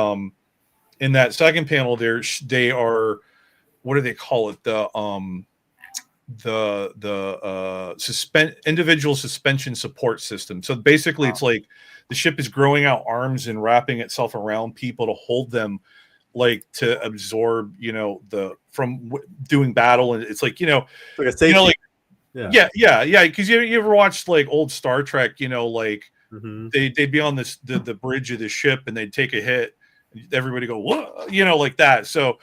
in that second panel, they are, what do they call it? Individual suspension support system. So basically, it's like the ship is growing out arms and wrapping itself around people to hold them, to absorb, from doing battle. And it's like a safety. Yeah. Because you ever watched old Star Trek? They'd be on the bridge of the ship and they'd take a hit. Everybody go, whoa, like that. So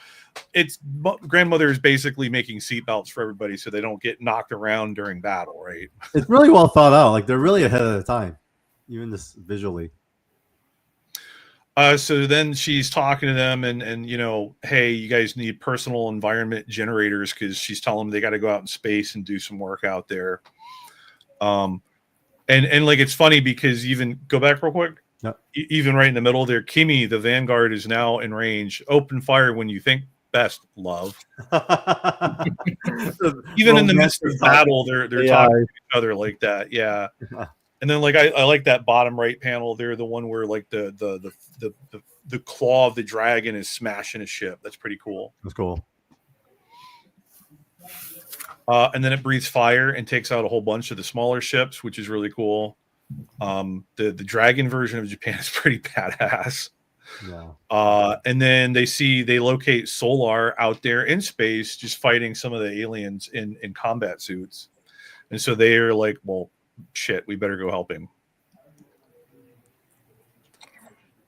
it's grandmother is basically making seatbelts for everybody so they don't get knocked around during battle, right? It's really well thought out. They're really ahead of the time, even this visually. So then she's talking to them and hey, you guys need personal environment generators, because she's telling them they got to go out in space and do some work out there. And it's funny because even go back real quick. Yep. Even right in the middle there, Kimmy, the Vanguard, is now in range. Open fire when you think best, love. Even in the midst of battle, they're talking to each other like that. Yeah. And then I like that bottom right panel there, the one where the claw of the dragon is smashing a ship. That's pretty cool. That's cool. And then it breathes fire and takes out a whole bunch of the smaller ships, which is really cool. The dragon version of Japan is pretty badass. Yeah. And then they locate Solar out there in space, just fighting some of the aliens in combat suits. And so they are like, well, shit, we better go help him.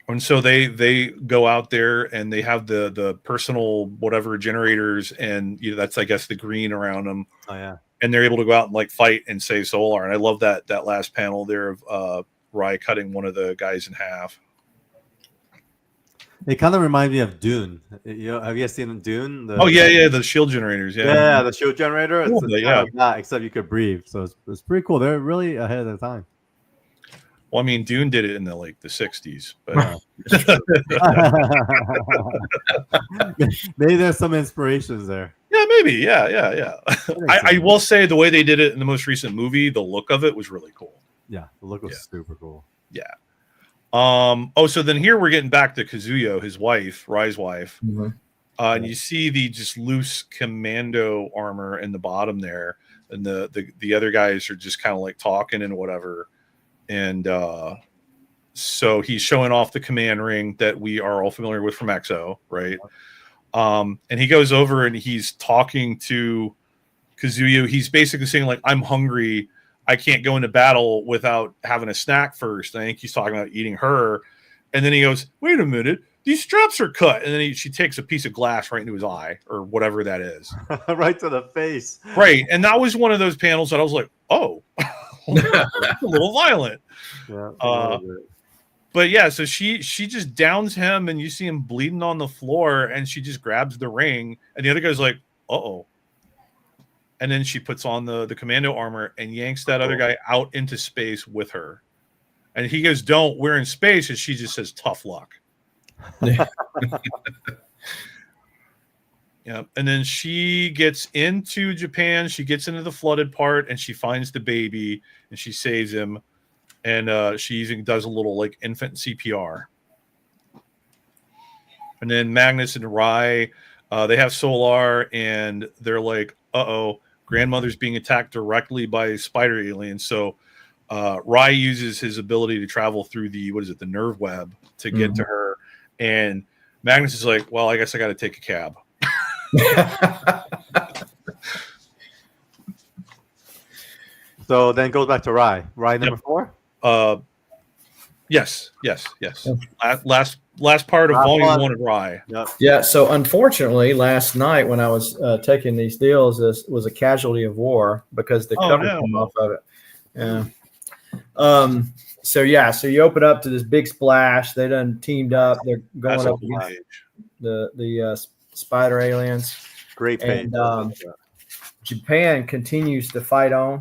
And so they go out there and they have the personal whatever generators, and that's, I guess, the green around them. Oh yeah. And they're able to go out and fight and save Solar. And I love that last panel there of Rai cutting one of the guys in half. It kind of reminds me of Dune. Have you guys seen Dune? Oh yeah, the shield generators. Yeah, the shield generator. It's Cool, kind yeah. of like that, except you could breathe. So it's pretty cool. They're really ahead of their time. Well, I mean, Dune did it in the 60s, but Maybe there's some inspirations there. yeah, maybe, yeah. I will say the way they did it in the most recent movie, the look of it was really cool. Yeah, the look was super cool. Yeah. So then here we're getting back to Kazuyo, his wife, Rai's wife. Mm-hmm. And you see the just loose commando armor in the bottom there, and the other guys are just kind of like talking and whatever. And so he's showing off the command ring that we are all familiar with from EXO, right? And he goes over and he's talking to Kazuyo. He's basically saying, like, I'm hungry. I can't go into battle without having a snack first. I think he's talking about eating her. And then he goes, wait a minute, these straps are cut. And then she takes a piece of glass right into his eye or whatever that is. Right to the face. Right. And that was one of those panels that I was like, oh, that's a little violent. Yeah. But yeah, so she just downs him and you see him bleeding on the floor and she just grabs the ring and the other guy's like, uh-oh. And then she puts on the commando armor and yanks that other guy out into space with her. And he goes, don't, we're in space. And she just says, tough luck. Yeah. And then she gets into Japan. She gets into the flooded part and she finds the baby and she saves him. And she even does a little like infant CPR. And then Magnus and Rai, they have Solar and they're like, uh-oh, grandmother's being attacked directly by spider aliens. So Rai uses his ability to travel through the nerve web to get to her. And Magnus is like, well, I guess I got to take a cab. So then it goes back to Rai. Rai number 4? Yes. Last part of volume 1 of Rai. Yep. Yeah. So unfortunately, last night when I was taking these deals, this was a casualty of war because the cover came off of it. Yeah. So you open up to this big splash. They done teamed up. They're going up against the spider aliens. Great page. And Japan continues to fight on,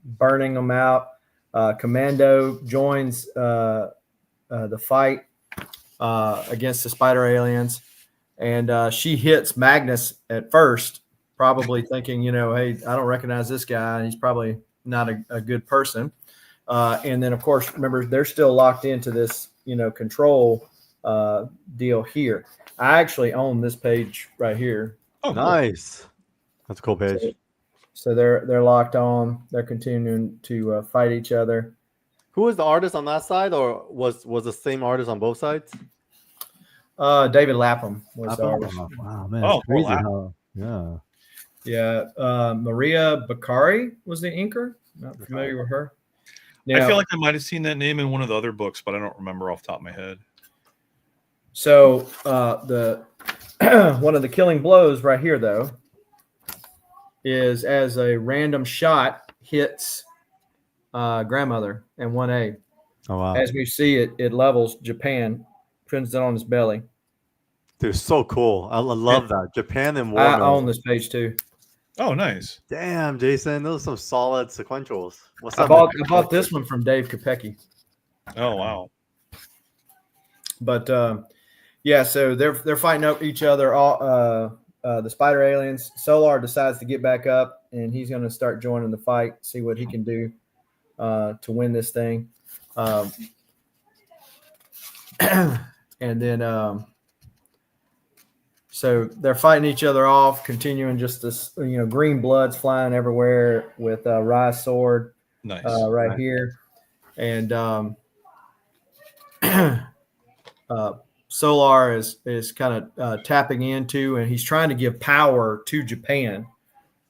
burning them out. Commando joins the fight against the spider aliens, and she hits Magnus at first, probably thinking, hey, I don't recognize this guy, and he's probably not a good person. And then, of course, remember, they're still locked into this, control deal here. I actually own this page right here. Oh, nice. That's a cool page. So they're locked on. They're continuing to fight each other. Who was the artist on that side, or was the same artist on both sides? David Lapham was the artist. Wow, man. Oh, crazy wow. how, Yeah. Maria Bakari was the inker. Not familiar with her. I feel like I might have seen that name in one of the other books, but I don't remember off the top of my head. So the one of the killing blows right here, though, is as a random shot hits grandmother and 1A. Oh, wow. As we see it levels Japan, pins it on his belly. Dude, so cool. I love that. Japan and war. I own this page too. Oh, nice. Damn, Jason, those are some solid sequentials. What's I up? bought this one from Dave Kopecki. Oh, wow. But so they're fighting up each other. All the spider aliens. Solar decides to get back up, and he's going to start joining the fight. See what he can do to win this thing. And then so they're fighting each other off, continuing just this, green blood's flying everywhere with Rai's sword Nice. right here. And Solar is kind of tapping into, and he's trying to give power to Japan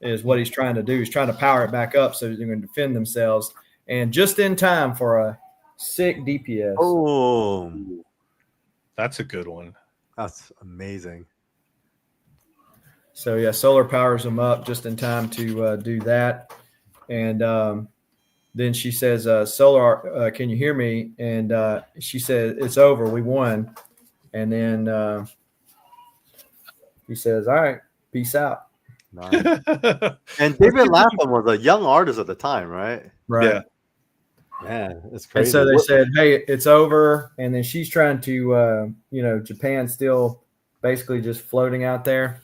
is what he's trying to do. He's trying to power it back up so they're going to defend themselves. And just in time for a sick DPS. Oh, That's a good one. that's amazing. So, Solar powers them up just in time to do that. And then she says, Solar, can you hear me? And she said, it's over. We won. And then he says, all right, peace out. Nice. And David Lapham was a young artist at the time, right? Right. Yeah. Man, it's crazy. And so they said, hey, it's over. And then she's trying to, Japan's still basically just floating out there.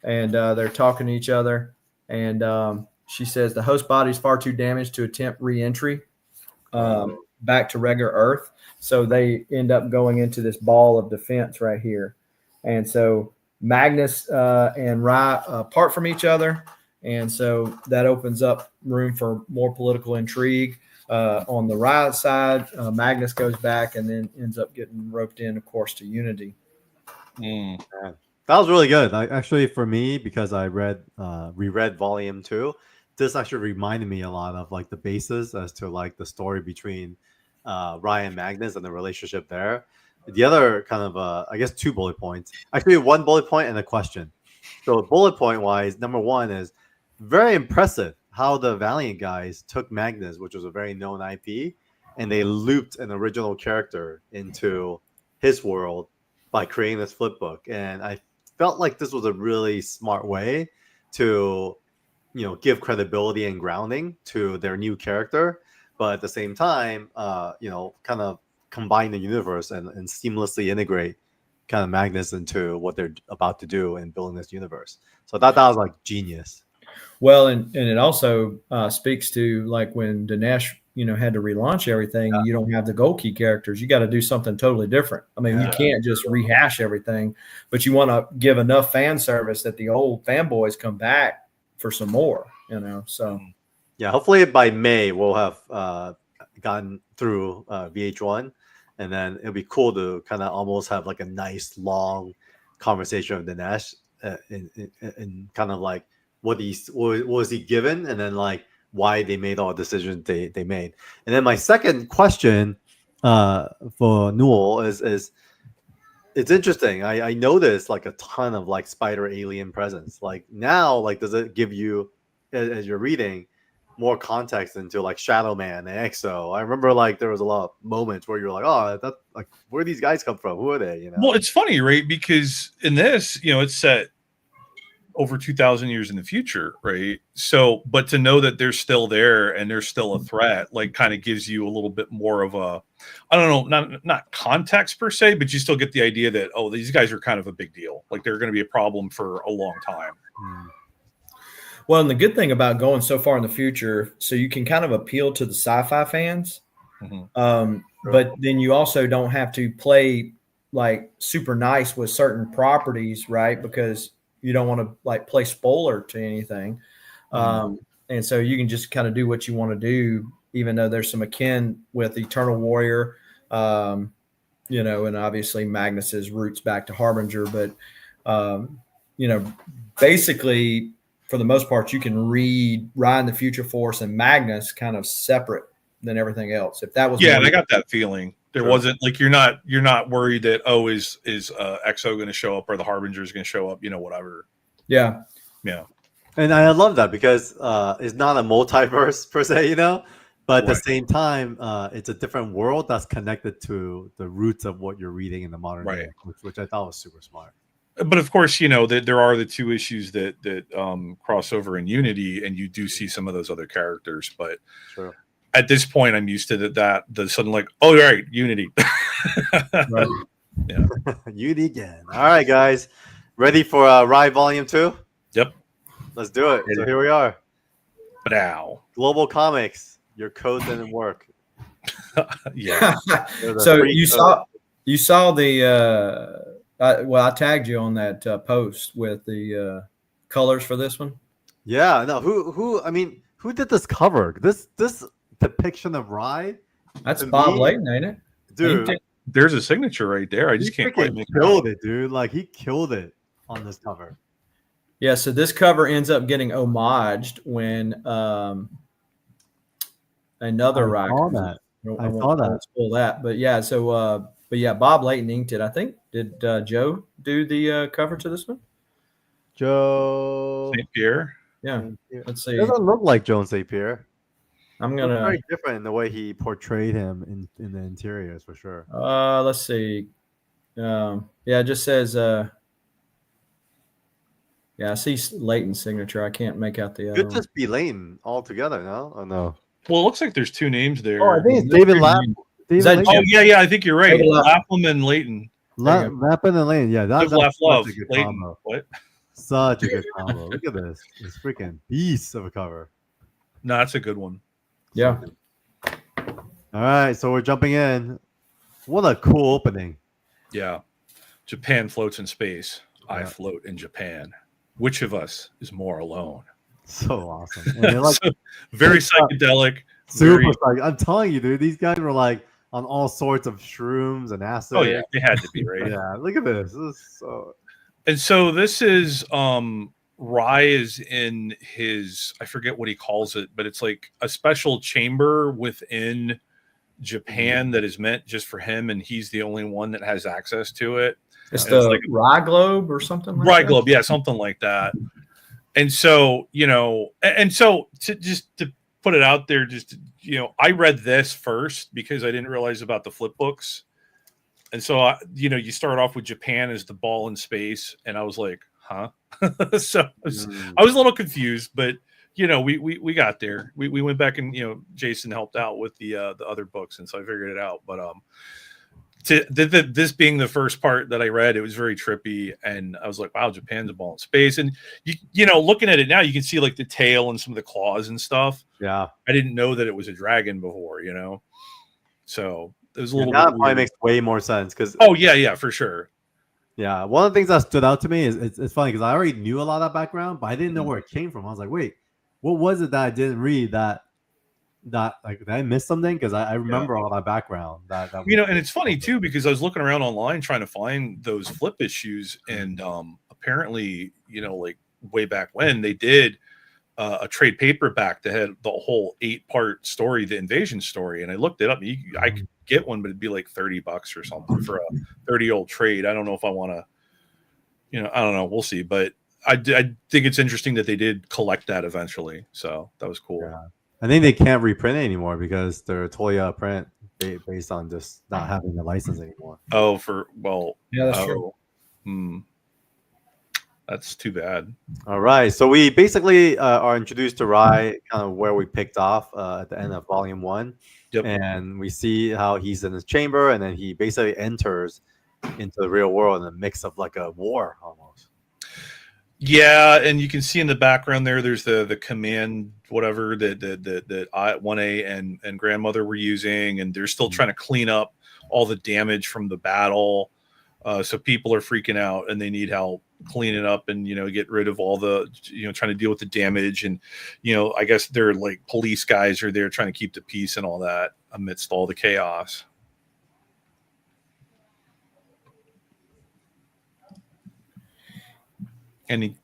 And they're talking to each other. And she says the host body is far too damaged to attempt re-entry back to regular Earth. So they end up going into this ball of defense right here. And so Magnus and Rai part from each other. And so that opens up room for more political intrigue. On the Rai side, Magnus goes back and then ends up getting roped in, of course, to Unity. That was really good. Actually, for me, because I reread Volume 2, this actually reminded me a lot of like the basis as to like the story between Rai and Magnus and the relationship there. The other kind of, I guess, 2 bullet points. Actually, 1 bullet point and a question. So bullet point wise, number 1 is very impressive how the Valiant guys took Magnus, which was a very known IP, and they looped an original character into his world by creating this flip book. And I felt like this was a really smart way to, give credibility and grounding to their new character, but at the same time, kind of combine the universe and seamlessly integrate kind of Magnus into what they're about to do in building this universe. So I thought that was like genius. Well, and it also speaks to like when Dinesh, had to relaunch everything. You don't have the Gold Key characters. You got to do something totally different. I mean, you can't just rehash everything, but you want to give enough fan service that the old fanboys come back for some more. So yeah, hopefully by May we'll have gotten through VH1, and then it'll be cool to kind of almost have like a nice long conversation with Dinesh and kind of like what was he given, and then like why they made all the decisions they made. And then my second question for Newell is it's interesting. I noticed like a ton of like spider alien presence. Like now, like does it give you, as you're reading, more context into like Shadow Man and Exo? I remember like there was a lot of moments where you're like, oh, that like where do these guys come from? Who are they? Well, it's funny, right? Because in this, it's set over 2,000 years in the future, right? So, but to know that they're still there and they're still a threat, like kind of gives you a little bit more of a, I don't know, not context per se, but you still get the idea that, oh, these guys are kind of a big deal. Like they're going to be a problem for a long time. Well, and the good thing about going so far in the future, so you can kind of appeal to the sci-fi fans, but then you also don't have to play like super nice with certain properties, right? Because you don't want to like play spoiler to anything. And so you can just kind of do what you want to do, even though there's some akin with Eternal Warrior, and obviously Magnus's roots back to Harbinger. But, basically for the most part, you can read Ryan the Future Force and Magnus kind of separate than everything else. If that was, and I got that feeling. There wasn't like you're not worried that is Exo going to show up or the Harbinger is going to show up, whatever. Yeah. And I love that because it's not a multiverse per se, but at the same time, it's a different world that's connected to the roots of what you're reading in the modern day, which I thought was super smart. But of course, that there are the 2 issues that cross over in Unity, and you do see some of those other characters, but. Sure. At this point, I'm used to that the sudden like, oh, right, Unity. Right. Yeah. Unity again. All right, guys. Ready for Ride Volume 2? Yep. Let's do it. So here we are. Now. Global Comics. Your code didn't work. Yeah. So you saw the I tagged you on that post with the colors for this one. Yeah. No. Who did this cover? This depiction of Ride? That's Bob Layton, ain't it? Dude, there's a signature right there. I just can't quite make it. Killed it, dude. Like he killed it on this cover. Yeah, so this cover ends up getting homaged when another I saw that. I saw that. Spoil that, but yeah. So, Bob Layton inked it. I think did Joe do the cover to this one? Joe St. Pierre. Yeah. Let's see. It doesn't look like Joe St. Pierre. I'm Looks gonna. very different in the way he portrayed him in the interiors for sure. Let's see. Yeah, it just says. Yeah, I see Leighton's signature. I can't make out the other Could one. just be Lane altogether, no? Oh no. Well, it looks like there's two names there. Oh, I think it's David Lapp. Is that Oh yeah, I think you're right. David Lapp. Lapham and Leighton. Lappin and Lane. Yeah, Live, that's laugh, such love. a good Leighton. combo. What? Such a good combo. Look at this. It's freaking beast of a cover. No, that's a good one. Yeah. All right, so we're jumping in. What a cool opening. Yeah. Japan floats in space. I Yeah. float in Japan. Which of us is more alone? So awesome. And they're like So, very psychedelic. super very- psych. I'm telling you, dude, these guys were like on all sorts of shrooms and acid. Oh yeah, they had to be, right? Yeah, look at this. This is so And so this is Rai is in his, I forget what he calls it, but it's like a special chamber within Japan that is meant just for him, and he's the only one that has access to it. It's And it's the like- Rye Globe or something like Right that? globe, yeah, something like that. And so, to put it out there, I read this first because I didn't realize about the flip books. And so, you start off with Japan as the ball in space, and I was like, huh? So I was a little confused, but we got there. We went back and Jason helped out with the other books, and so I figured it out. But this being the first part that I read, it was very trippy, and I was like, wow, Japan's a ball in space. And looking at it now, you can see like the tail and some of the claws and stuff. yeah. I didn't know that it was a dragon before, so it was a little That bit probably weird. makes way more sense because Oh yeah, for sure. yeah, one of the things that stood out to me is it's funny because I already knew a lot of that background, but I didn't know where it came from. I was like, wait, what was it that I didn't read that like did I miss something? Because I remember all that background. That And it's funny too because I was looking around online trying to find those flip issues, and apparently, like way back when they did a trade paperback that had the whole 8-part story, the invasion story, and I looked it up. I could get one, but it'd be like $30 or something for a 30-year-old trade. I don't know if I want to, I don't know. We'll see, but I think it's interesting that they did collect that eventually. So that was cool. Yeah. I think they can't reprint it anymore because they're totally out of print based on just not having the license anymore. Oh, Yeah, that's true. That's too bad. All right, so we basically are introduced to Rai, kind of where we picked off at the end of Volume 1. Yep. And we see how he's in his chamber, and then he basically enters into the real world in a mix of like a war almost. Yeah, and you can see in the background there's the command whatever that 1A and grandmother were using, and they're still trying to clean up all the damage from the battle. So people are freaking out and they need help cleaning up and get rid of all the trying to deal with the damage, and I guess they're like police guys are there trying to keep the peace and all that amidst all the chaos. And he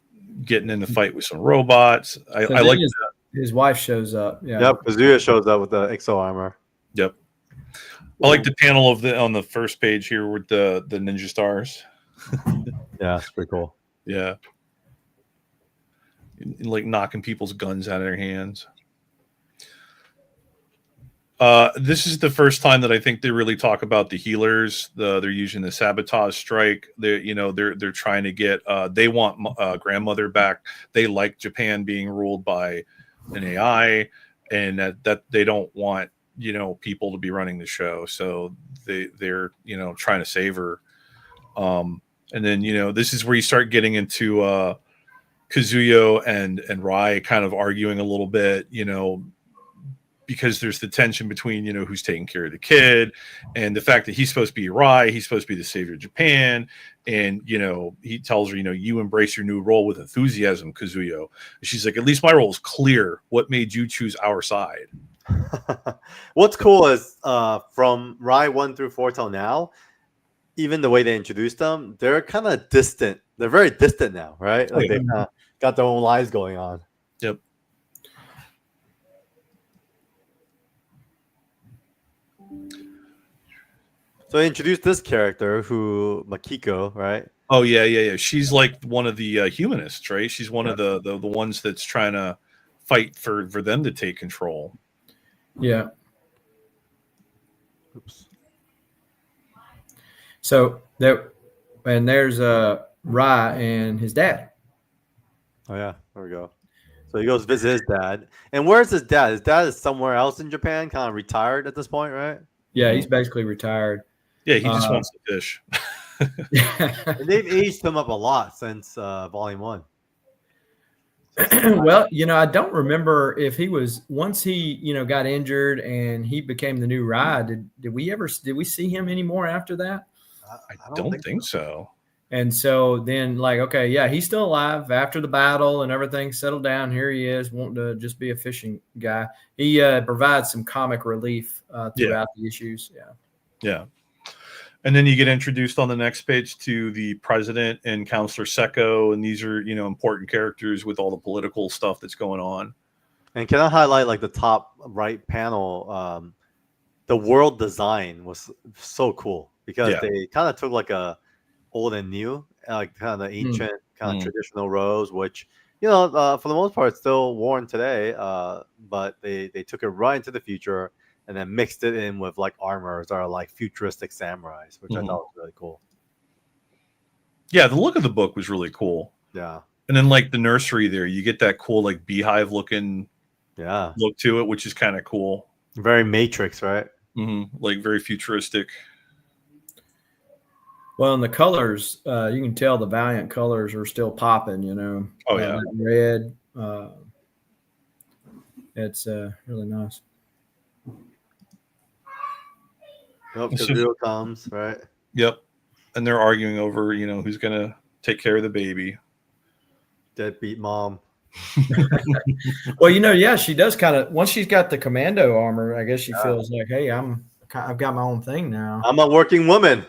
getting in the fight with some robots. I So like then that. his wife shows up. Yeah. Yep, Kazuya shows up with the exo armor. Yep. I like the panel on the first page here with the ninja stars. Yeah, it's pretty cool. Yeah. Like knocking people's guns out of their hands. This is the first time that I think they really talk about the healers. They're using the sabotage strike. They're trying to get. They want grandmother back. They like Japan being ruled by an AI, and that they don't want people to be running the show. So they're trying to save her. And then this is where you start getting into Kazuyo and Rai kind of arguing a little bit. Because there's the tension between, who's taking care of the kid and the fact that he's supposed to be Rai, he's supposed to be the savior of Japan. And, he tells her, you embrace your new role with enthusiasm, Kazuyo. And she's like, at least my role is clear. What made you choose our side? What's cool is from Rai 1 through 4 till now, even the way they introduced them, they're kind of distant. They're very distant now, right? Like they got their own lives going on. Yep. So they introduced this character who Makiko, right? Oh yeah. She's like one of the humanists, right? She's one of the ones that's trying to fight for them to take control. Yeah. Oops. So there's Rye and his dad. Oh yeah, there we go. So he goes visit his dad. And where's his dad? His dad is somewhere else in Japan, kind of retired at this point, right? Yeah, he's basically retired. Yeah, he just wants to fish. And they've aged him up a lot since Volume 1. Well, I don't remember if he was once he, got injured and he became the new Rye. Did we see him anymore after that? I don't think so. And so then, okay, yeah, he's still alive after the battle and everything settled down. Here he is, wanting to just be a fishing guy. He provides some comic relief throughout the issues. Yeah. And then you get introduced on the next page to the president and Counselor Seko, and these are, important characters with all the political stuff that's going on. And can I highlight the top right panel? The world design was so cool because they kind of took a old and new, kind of the ancient, kind of traditional rose, which for the most part still worn today. But they took it right into the future and then mixed it in with armors or futuristic samurais, which I thought was really cool. Yeah, the look of the book was really cool. Yeah, and then the nursery there, you get that cool beehive looking look to it, which is kind of cool. Very Matrix, right? Very futuristic. Well, and the colors, you can tell the Valiant colors are still popping, Oh, yeah. Red. It's really nice. Nope, Kazuo comes, right? Yep. And they're arguing over, who's going to take care of the baby. Deadbeat mom. Well, she does kind of, once she's got the commando armor, I guess she feels like, hey, I've got my own thing now. I'm a working woman.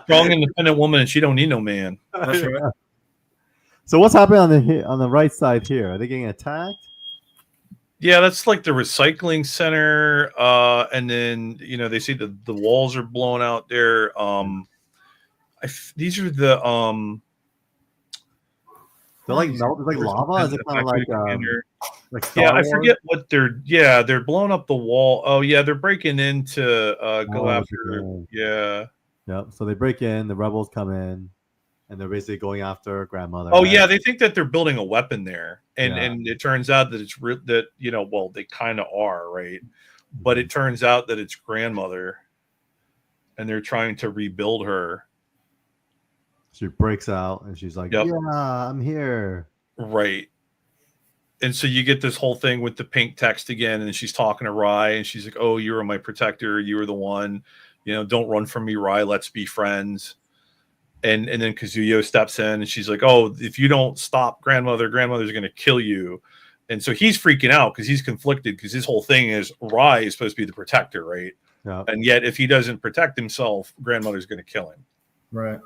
Strong, independent woman, and she don't need no man. That's right. So what's happening on the right side here? Are they getting attacked? Yeah, that's the recycling center. And then they see the walls are blown out there. These are the they're lava. Is it kind of yeah, I forget what they're blowing up the wall. Oh yeah, they're breaking in to go after. Yeah. Yep. So they break in. The rebels come in, and they're basically going after grandmother. Oh yeah, they think that they're building a weapon there, and it turns out that it's well, they kind of are, right? But it turns out that it's grandmother, and they're trying to rebuild her. She breaks out and she's like, "Yeah, I'm here." Right. And so you get this whole thing with the pink text again, and she's talking to Rai, and she's like, "Oh, you were my protector. You were the one. Don't run from me, Rai. Let's be friends." And then Kazuyo steps in, and she's like, "Oh, if you don't stop grandmother's going to kill you." And so he's freaking out because he's conflicted because his whole thing is Rai is supposed to be the protector, right? Yeah. And yet, if he doesn't protect himself, grandmother's going to kill him. Right.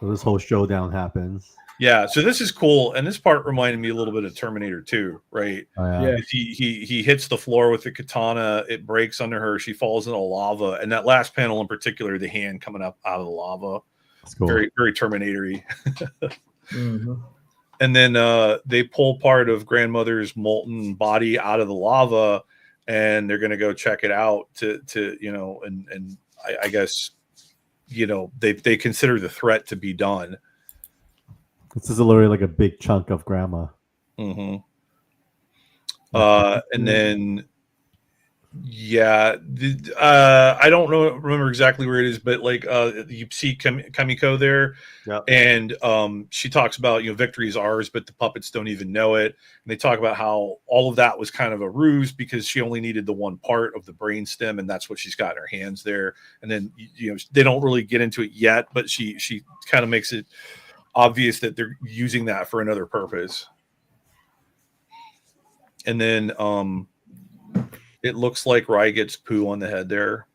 So this whole showdown happens. Yeah, so this is cool, and this part reminded me a little bit of Terminator 2, right? Oh, yeah. He hits the floor with the katana, it breaks under her, she falls into lava, and that last panel in particular, the hand coming up out of the lava, cool. Very, very Terminator-y. And then they pull part of grandmother's molten body out of the lava, and they're going to go check it out to and I guess they consider the threat to be done. This is literally a big chunk of grandma. And then I don't remember exactly where it is, but you see Kamiko there, and she talks about victory is ours, but the puppets don't even know it. And they talk about how all of that was kind of a ruse because she only needed the one part of the brainstem, and that's what she's got in her hands there. And then they don't really get into it yet, but she kind of makes it obvious that they're using that for another purpose. And then it looks like Rai gets poo on the head there.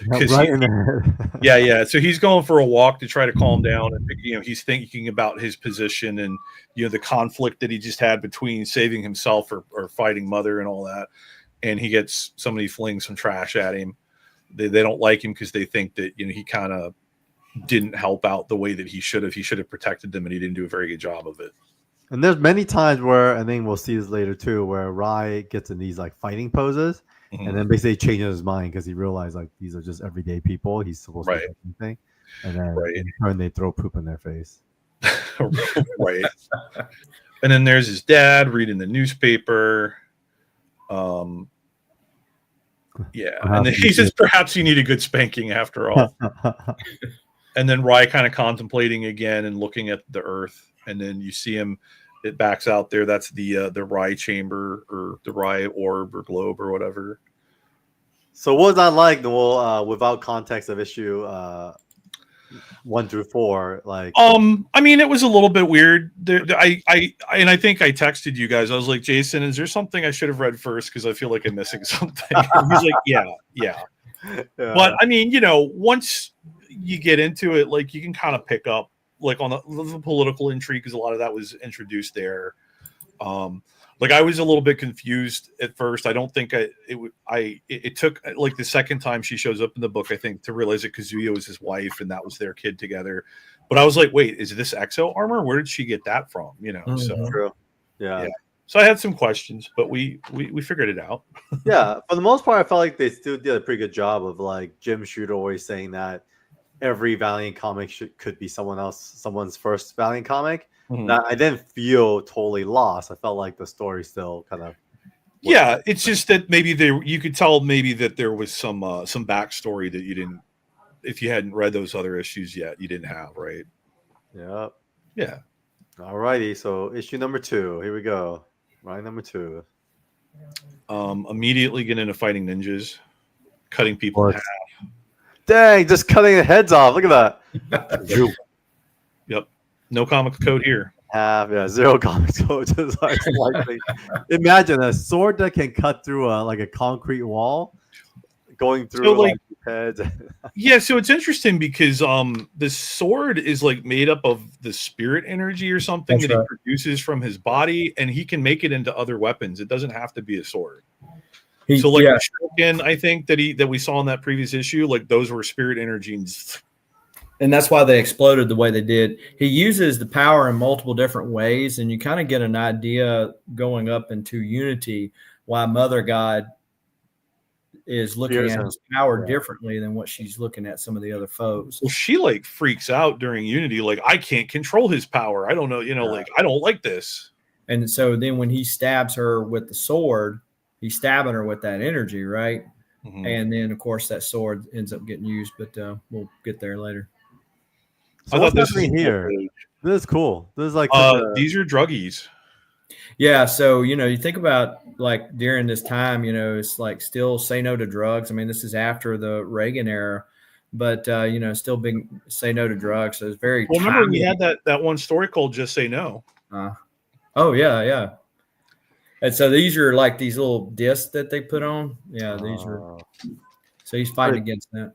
Right in the head. Yeah. So he's going for a walk to try to calm down, and he's thinking about his position and the conflict that he just had between saving himself or fighting mother and all that. And he gets somebody fling some trash at him. They don't like him because they think that he kind of didn't help out the way that he should have. He should have protected them, and he didn't do a very good job of it. And there's many times where, I think we'll see this later too, where Rai gets in these like fighting poses, and then basically changes his mind because he realized like these are just everyday people. He's supposed to be something, and then in turn they throw poop in their face. Right. And then there's his dad reading the newspaper. Yeah, and then he says, "Perhaps you need a good spanking after all." And then Rai kind of contemplating again and looking at the Earth, and then you see him. It backs out there. That's the Rai chamber or the Rai orb or globe or whatever. So what was that like, Noel, without context of issue 1 through 4? Like, I mean, it was a little bit weird. I think I texted you guys. I was like, Jason, is there something I should have read first because I feel like I'm missing something? He's like, yeah. But I mean, you know, once you get into it, like you can kind of pick up like on the political intrigue because a lot of that was introduced there. Like I was a little bit confused at first. I don't think it took like the second time she shows up in the book, I think, to realize that Kazuya was his wife and that was their kid together. But I was like, wait, is this exo armor? Where did she get that from? You know, so true. Yeah. So I had some questions, but we figured it out. Yeah, for the most part, I felt like they still did a pretty good job of like Jim Shooter always saying that every Valiant comic could be someone's first Valiant comic. I didn't feel totally lost. I felt like the story still kind of. Yeah, it's just that maybe you could tell maybe that there was some backstory that you didn't, if you hadn't read those other issues yet, you didn't have, right? Yep. Yeah. All righty. So issue number 2. Here we go. Right, number 2. Immediately get into fighting ninjas, cutting people in half. Dang, just cutting the heads off. Look at that. Yep. No comic code here. Yeah, 0 comic code. Just like slightly. Imagine a sword that can cut through like a concrete wall, going through So, like heads. Yeah, so it's interesting because the sword is like made up of the spirit energy or something that he produces from his body, and he can make it into other weapons. It doesn't have to be a sword. So like the shuriken, I think that we saw in that previous issue, like those were spirit energy. And that's why they exploded the way they did. He uses the power in multiple different ways, and you kind of get an idea going up into Unity why Mother God is looking at his power differently than what she's looking at some of the other foes. Well, she like freaks out during Unity, like I can't control his power. I don't know, like I don't like this. And so then when he stabs her with the sword, he's stabbing her with that energy, right? And then of course that sword ends up getting used, but we'll get there later. So I thought this is here. This is cool. This is like these are druggies. Yeah, so you think about like during this time, it's like still say no to drugs. I mean, this is after the Reagan era, but still big say no to drugs. So it's very. Well, remember we had that one story called "Just Say No." Oh yeah. And so these are like these little discs that they put on. Yeah, these are. So he's fighting against that.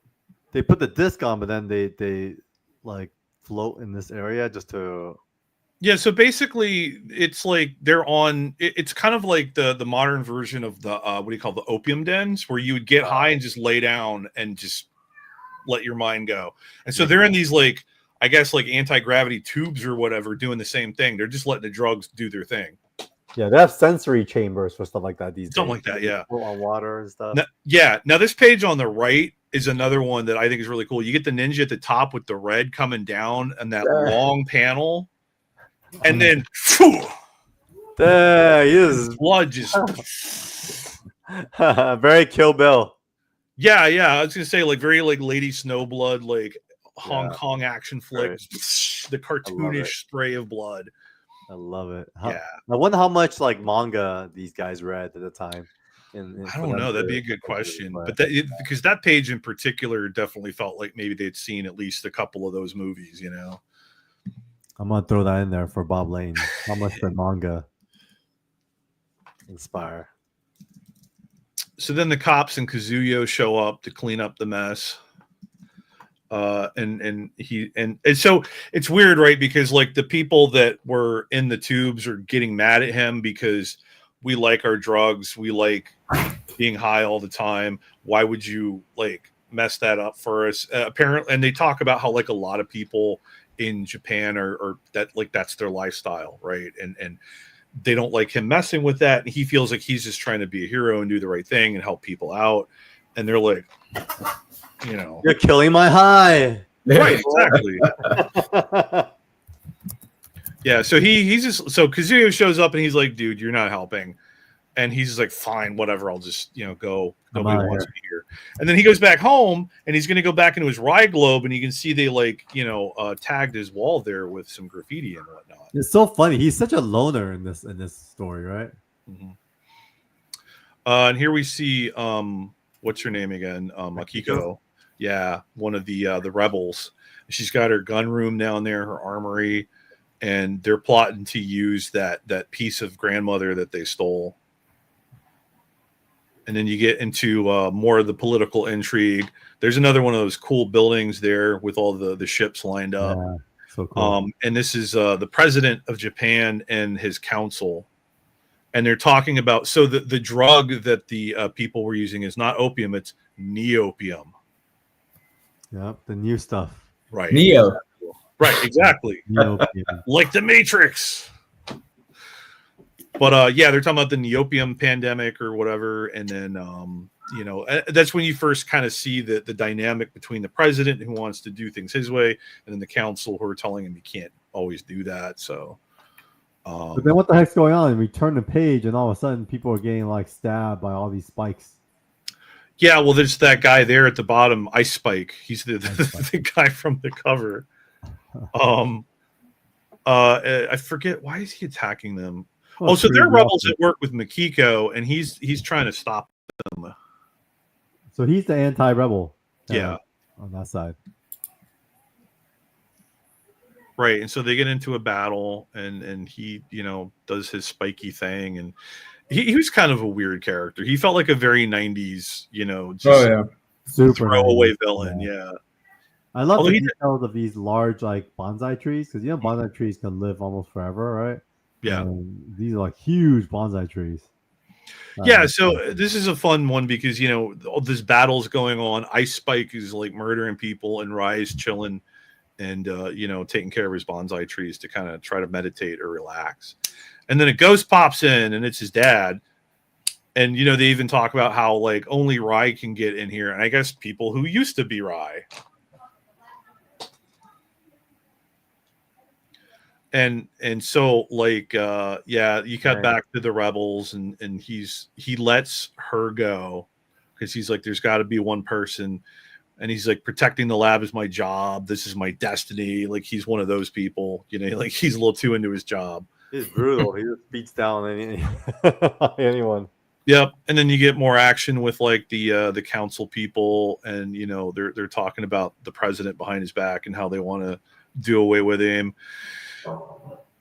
They put the disc on, but then they like float in this area just to. Yeah, so basically it's like they're on it's kind of like the modern version of the what do you call the opium dens, where you would get high and just lay down and just let your mind go. And so they're in these like I guess like anti-gravity tubes or whatever doing the same thing. They're just letting the drugs do their thing. Yeah, they have sensory chambers for stuff like that these days. Something like that, yeah. On water and stuff. Now this page on the right is another one that I think is really cool. You get the ninja at the top with the red coming down and that long panel. And then, blood just very Kill Bill. Yeah. I was gonna say like very like Lady Snowblood, like Hong Kong action flick. Right. The cartoonish spray of blood. I love it. I wonder how much like manga these guys read at the time. I don't know. That'd be a good question. But because that page in particular definitely felt like maybe they'd seen at least a couple of those movies. I'm gonna throw that in there for Bob Lane. How much did manga inspire? So then the cops and Kazuyo show up to clean up the mess. And so it's weird, right? Because like the people that were in the tubes are getting mad at him because we like our drugs, we like being high all the time. Why would you like mess that up for us? Apparently, and they talk about how like a lot of people in Japan or that like that's their lifestyle, right? And they don't like him messing with that, and he feels like he's just trying to be a hero and do the right thing and help people out. And they're like, you're killing my high. Right, exactly. Yeah, so he's just so Kazuya shows up and he's like, dude, you're not helping. And he's just like, fine, whatever, I'll just go. Nobody wants me here. And then he goes back home and he's gonna go back into his ride globe, and you can see they like tagged his wall there with some graffiti and whatnot. It's so funny. He's such a loner in this story, right? Mm-hmm. And here we see what's her name again? Akiko. Yeah, one of the rebels. She's got her gun room down there, her armory, and they're plotting to use that piece of grandmother that they stole. And then you get into more of the political intrigue. There's another one of those cool buildings there with all the ships lined up. Yeah, so cool. And this is the president of Japan and his council. And they're talking about, so the drug that the people were using is not opium, it's neopium. Yep, the new stuff. Right. Neo. Right, exactly. Like the Matrix. But they're talking about the neopium pandemic or whatever. And then, that's when you first kind of see the dynamic between the president who wants to do things his way and then the council who are telling him he can't always do that. So. But then what the heck's going on? And we turn the page and all of a sudden people are getting like stabbed by all these spikes. Yeah, well, there's that guy there at the bottom, Ice Spike. He's the guy from the cover. I forget, why is he attacking them? Oh, so they're rebels that work with Makiko, and he's trying to stop them. So he's the anti-rebel. Yeah, on that side. Right, and so they get into a battle, and he does his spiky thing, and he was kind of a weird character. He felt like a very 90s, super throwaway villain. Yeah. I love the details of these large like bonsai trees, because bonsai trees can live almost forever, right? Yeah. And these are like huge bonsai trees. Yeah, so this is a fun one because all this battle's going on. Ice Spike is like murdering people, and Rai's chilling and taking care of his bonsai trees to kind of try to meditate or relax. And then a ghost pops in, and it's his dad. And they even talk about how like only Rai can get in here, and I guess people who used to be Rai. And so like you cut back to the rebels, and he lets her go because he's like, there's got to be one person, and he's like, protecting the lab is my job, this is my destiny. Like he's one of those people, like he's a little too into his job. He's brutal. He just beats down anyone. Yep. And then you get more action with like the council people, and they're talking about the president behind his back and how they want to do away with him.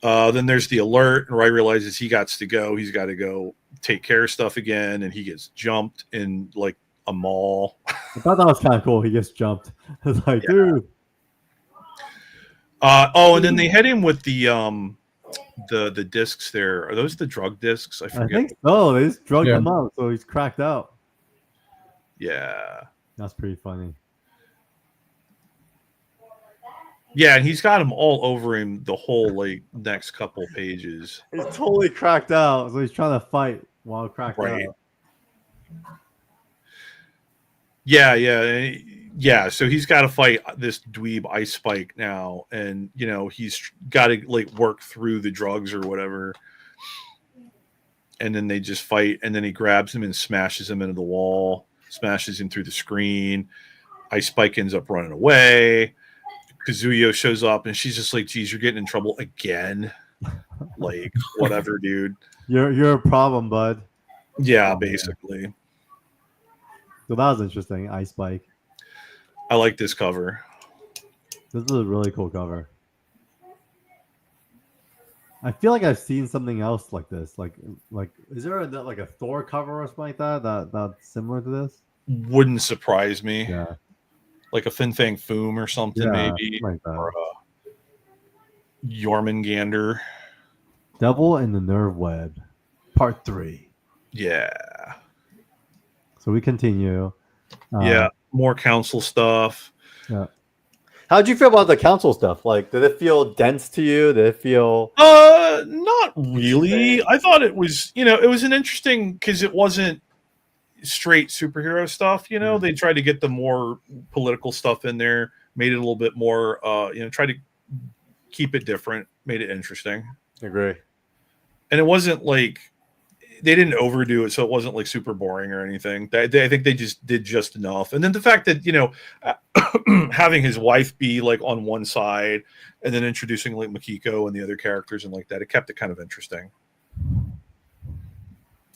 Then there's the alert, and Rai realizes he got to go. He's got to go take care of stuff again, and he gets jumped in like a mall. I thought that was kind of cool. He gets jumped. It's like, dude. And then they hit him with the discs there. Are those the drug discs? I forget. I think so. They just drugged him out, so he's cracked out. Yeah. That's pretty funny. Yeah, and he's got them all over him the whole like next couple pages. He's totally cracked out, so he's trying to fight while cracked out. Yeah. So he's got to fight this dweeb Ice Spike now, and he's got to like work through the drugs or whatever. And then they just fight, and then he grabs him and smashes him into the wall, smashes him through the screen. Ice Spike ends up running away. Kazuya shows up, and she's just like, geez, you're getting in trouble again. Like, whatever, dude. You're a problem, bud. Yeah, basically. So that was interesting. Ice Spike. I like this cover. This is a really cool cover. I feel like I've seen something else like this. Like, is there a Thor cover or something like that's similar to this? Wouldn't surprise me. Yeah. Like a Fin Fang Foom or something, maybe. Like that. Or Jormungandr. Devil in the Nerve Web, Part 3. Yeah. So we continue. More council stuff. Yeah. How did you feel about the council stuff? Like, did it feel dense to you? Did it feel? Not really. I thought it was, it was an interesting because it wasn't straight superhero stuff. They tried to get the more political stuff in there, made it a little bit more, tried to keep it different, made it interesting. Agree. And it wasn't like they didn't overdo it, so it wasn't like super boring or anything. I think they just did just enough. And then the fact that having his wife be like on one side, and then introducing like Makiko and the other characters and like that, it kept it kind of interesting.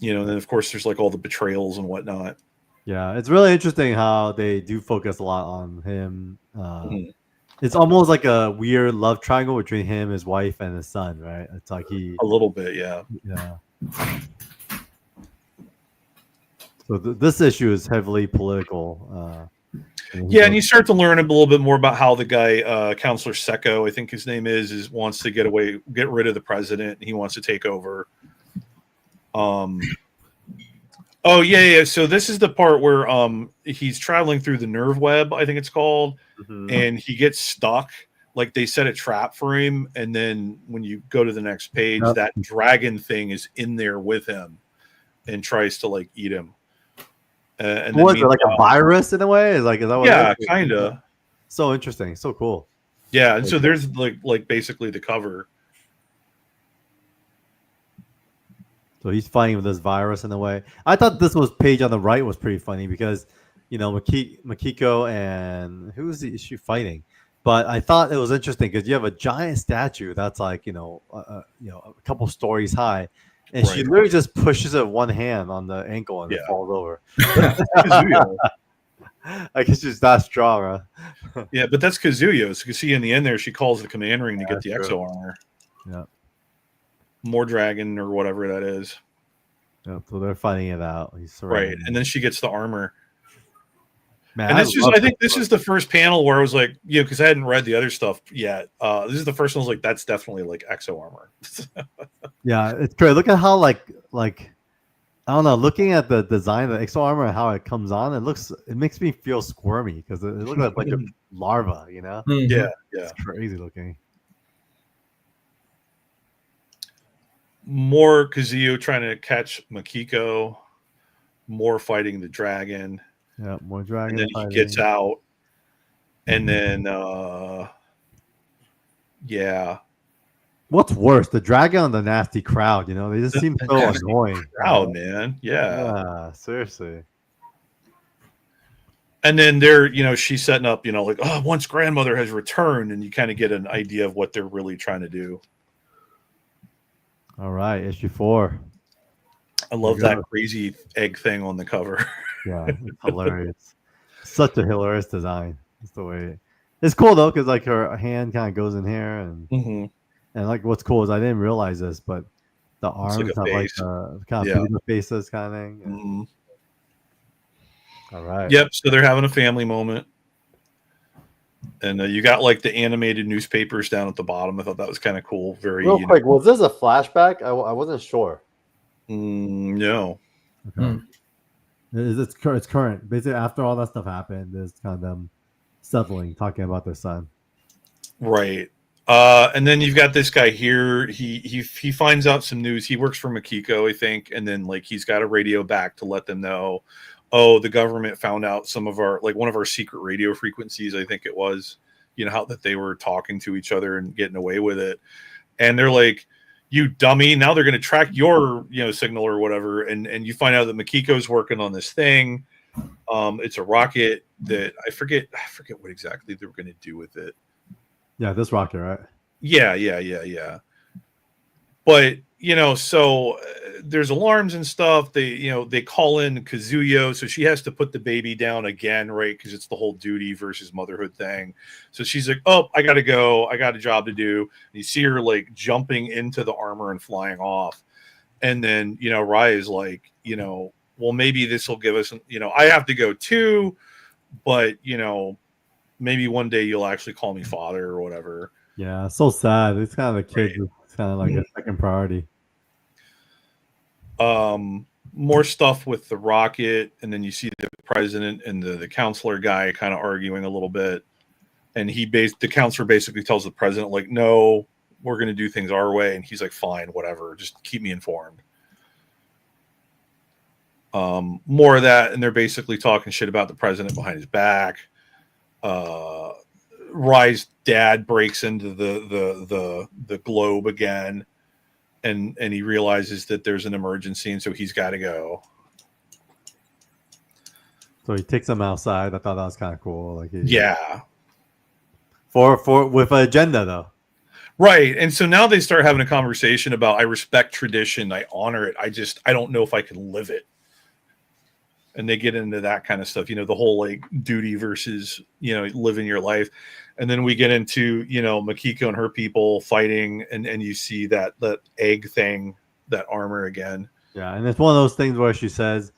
And then of course there's like all the betrayals and whatnot. Yeah, it's really interesting how they do focus a lot on him. It's almost like a weird love triangle between him, his wife, and his son, right? It's like a little bit, yeah. So this issue is heavily political. And you start to learn a little bit more about how the guy, Counselor Seko, I think his name is wants to get rid of the president. He wants to take over. Oh yeah. So this is the part where he's traveling through the nerve web, I think it's called, and he gets stuck. Like they set a trap for him, and then when you go to the next page, that dragon thing is in there with him and tries to like eat him. And what is it, like a virus in a way? Is that what? Yeah, kind of. So interesting, so cool. Yeah, and so there's like basically the cover. So he's fighting with this virus in a way. I thought this page on the right was pretty funny because, Makiko and is she fighting? But I thought it was interesting because you have a giant statue that's like a couple stories high, and she literally just pushes it with one hand on the ankle and it falls over. I guess she's that strong, huh? Yeah, but that's Kazuya. So you can see in the end there, she calls the command ring to get the exo armor. Yeah. More dragon or whatever that is. Yeah, so they're fighting it out. Right, and then she gets the armor. Man, and I think this is the first panel where I was like, because I hadn't read the other stuff yet. This is the first one I was like, that's definitely like exo armor. Yeah, it's great. Look at how like I don't know. Looking at the design of the exo armor and how it comes on, it makes me feel squirmy because it looks like a bunch of larva. Yeah, it's crazy looking. More Kazuyo trying to catch Makiko, more fighting the dragon. Yeah, more dragon. And then fighting. he gets out, and then What's worse, the dragon or the nasty crowd? They just seem so annoying. Crowd, man. Yeah, seriously. And then they're, she's setting up, like, once grandmother has returned, and you kind of get an idea of what they're really trying to do. All right, issue 4. I love that crazy egg thing on the cover. Yeah, it's hilarious. Such a hilarious design. That's the way. It's cool though, because like her hand kind of goes in here, and like what's cool is I didn't realize this, but the arms have like kind of the faces kind of thing. All right. Yep. So they're having a family moment. And you got like the animated newspapers down at the bottom. I thought that was kind of cool. Very real quick. Was this a flashback? I wasn't sure. No. Okay. It's current. Basically, after all that stuff happened, there's kind of them settling, talking about their son. Right. And then you've got this guy here. He finds out some news. He works for Makiko, I think, and then like he's got a radio back to let them know. Oh, the government found out some of our, like one of our secret radio frequencies, I think it was, how that they were talking to each other and getting away with it. And they're like, you dummy, now they're going to track your, signal or whatever. And you find out that Makiko's working on this thing. It's a rocket that I forget what exactly they were going to do with it. Yeah, this rocket, right? Yeah. But, so there's alarms and stuff. They call in Kazuyo. So she has to put the baby down again, right? Because it's the whole duty versus motherhood thing. So she's like, oh, I got to go. I got a job to do. And you see her like jumping into the armor and flying off. And then, Rai is like, well, maybe this will give us, I have to go too. But, maybe one day you'll actually call me father or whatever. Yeah, so sad. It's kind of the kids. Right. It's kind of like a second priority. More stuff with the rocket, and then you see the president and the counselor guy kind of arguing a little bit. And the counselor basically tells the president, like, no, we're going to do things our way. And he's like, fine, whatever. Just keep me informed. More of that. And they're basically talking shit about the president behind his back. Rye's dad breaks into the globe again. And he realizes that there's an emergency. And so he's got to go. So he takes them outside. I thought that was kind of cool. Like, Yeah. For with an agenda though. Right. And so now they start having a conversation about, I respect tradition, I honor it. I don't know if I can live it. And they get into that kind of stuff, the whole like duty versus, living your life. And then we get into, Makiko and her people fighting, and you see that egg thing, that armor again. Yeah, and it's one of those things where she says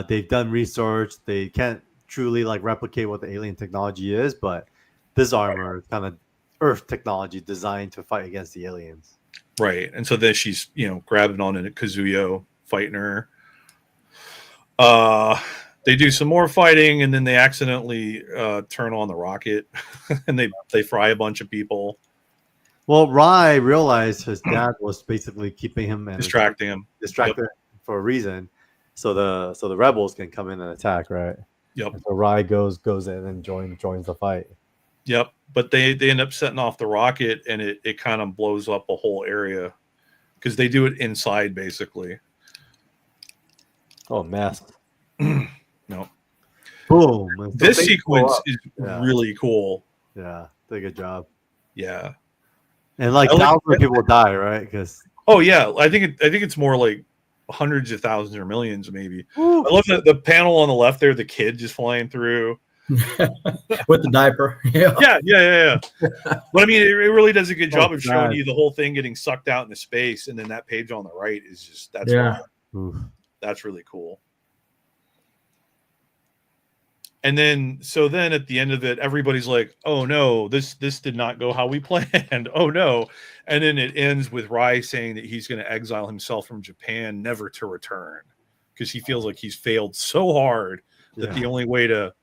they've done research, they can't truly like replicate what the alien technology is, but this armor is kind of Earth technology designed to fight against the aliens. Right. And so then she's, grabbing on into Kazuyo, fighting her. They do some more fighting, and then they accidentally turn on the rocket, and they fry a bunch of people. Well, Rai realized his dad was basically keeping him and distracting him for a reason, so the rebels can come in and attack, right? Yep. And so Rai goes in and joins the fight. Yep. But they end up setting off the rocket, and it kind of blows up a whole area because they do it inside, basically. Oh, masked. No. Boom. This sequence is really cool. Yeah, did a good job. Yeah. And like thousands of people die, right? Because yeah, I think it's more like hundreds of thousands or millions, maybe. Ooh. I love the panel on the left there, the kid just flying through. With the diaper. Yeah. But I mean, it really does a good job of showing you the whole thing getting sucked out into space, and then that page on the right is just that's really cool. And then at the end of it, everybody's like, oh no, this did not go how we planned. Oh no. And then it ends with Rai saying that he's going to exile himself from Japan, never to return, because he feels like he's failed so hard that the only way to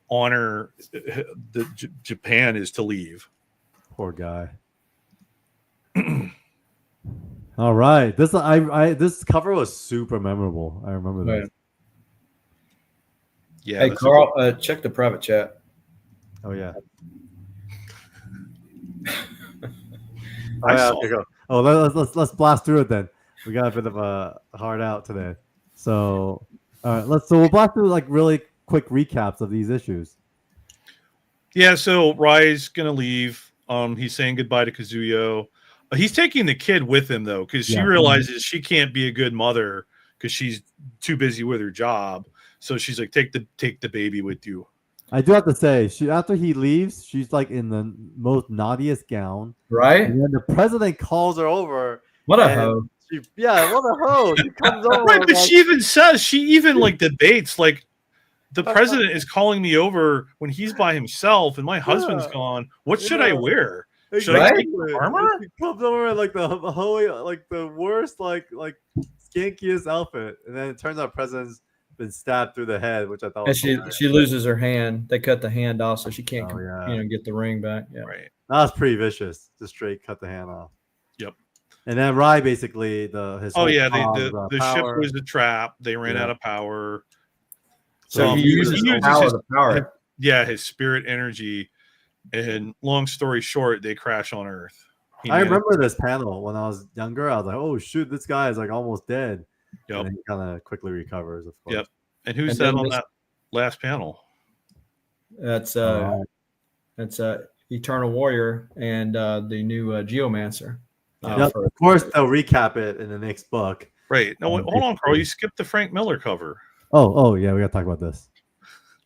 honor Japan is to leave. Poor guy. All right. This cover was super memorable. I remember that. Right. Yeah. Hey, Carl, check the private chat. Oh yeah. Let's blast through it then. We got a bit of a hard out today. So all right, we'll blast through like really quick recaps of these issues. Yeah, so Rai's gonna leave. He's saying goodbye to Kazuyo. He's taking the kid with him though, because she realizes she can't be a good mother because she's too busy with her job. So she's like, take the baby with you. I do have to say, after he leaves, she's like in the most naughtiest gown, right? And then the president calls her over. What a hoe! What a hoe! She comes over, right? But she even like debates like, the president is calling me over when he's by himself and my husband's gone. What should I wear? Should I take armor? She comes over in like the worst like skankiest outfit, and then it turns out president's been stabbed through the head, which I thought. And she loses her hand. They cut the hand off, so she can't get the ring back. Yeah, right. That was pretty vicious. Just straight cut the hand off. Yep. And then Rai basically the ship was a trap. They ran out of power. So he uses the power. His spirit energy. And long story short, they crash on Earth. I remember this panel when I was younger. I was like, "Oh shoot, this guy is like almost dead." Yep. And he kind of quickly recovers. Of course. Yep. And who's that on that last panel? That's Eternal Warrior and the new Geomancer. Of course, they'll recap it in the next book. Right. No, hold on, Carl. You skipped the Frank Miller cover. Oh yeah, we got to talk about this.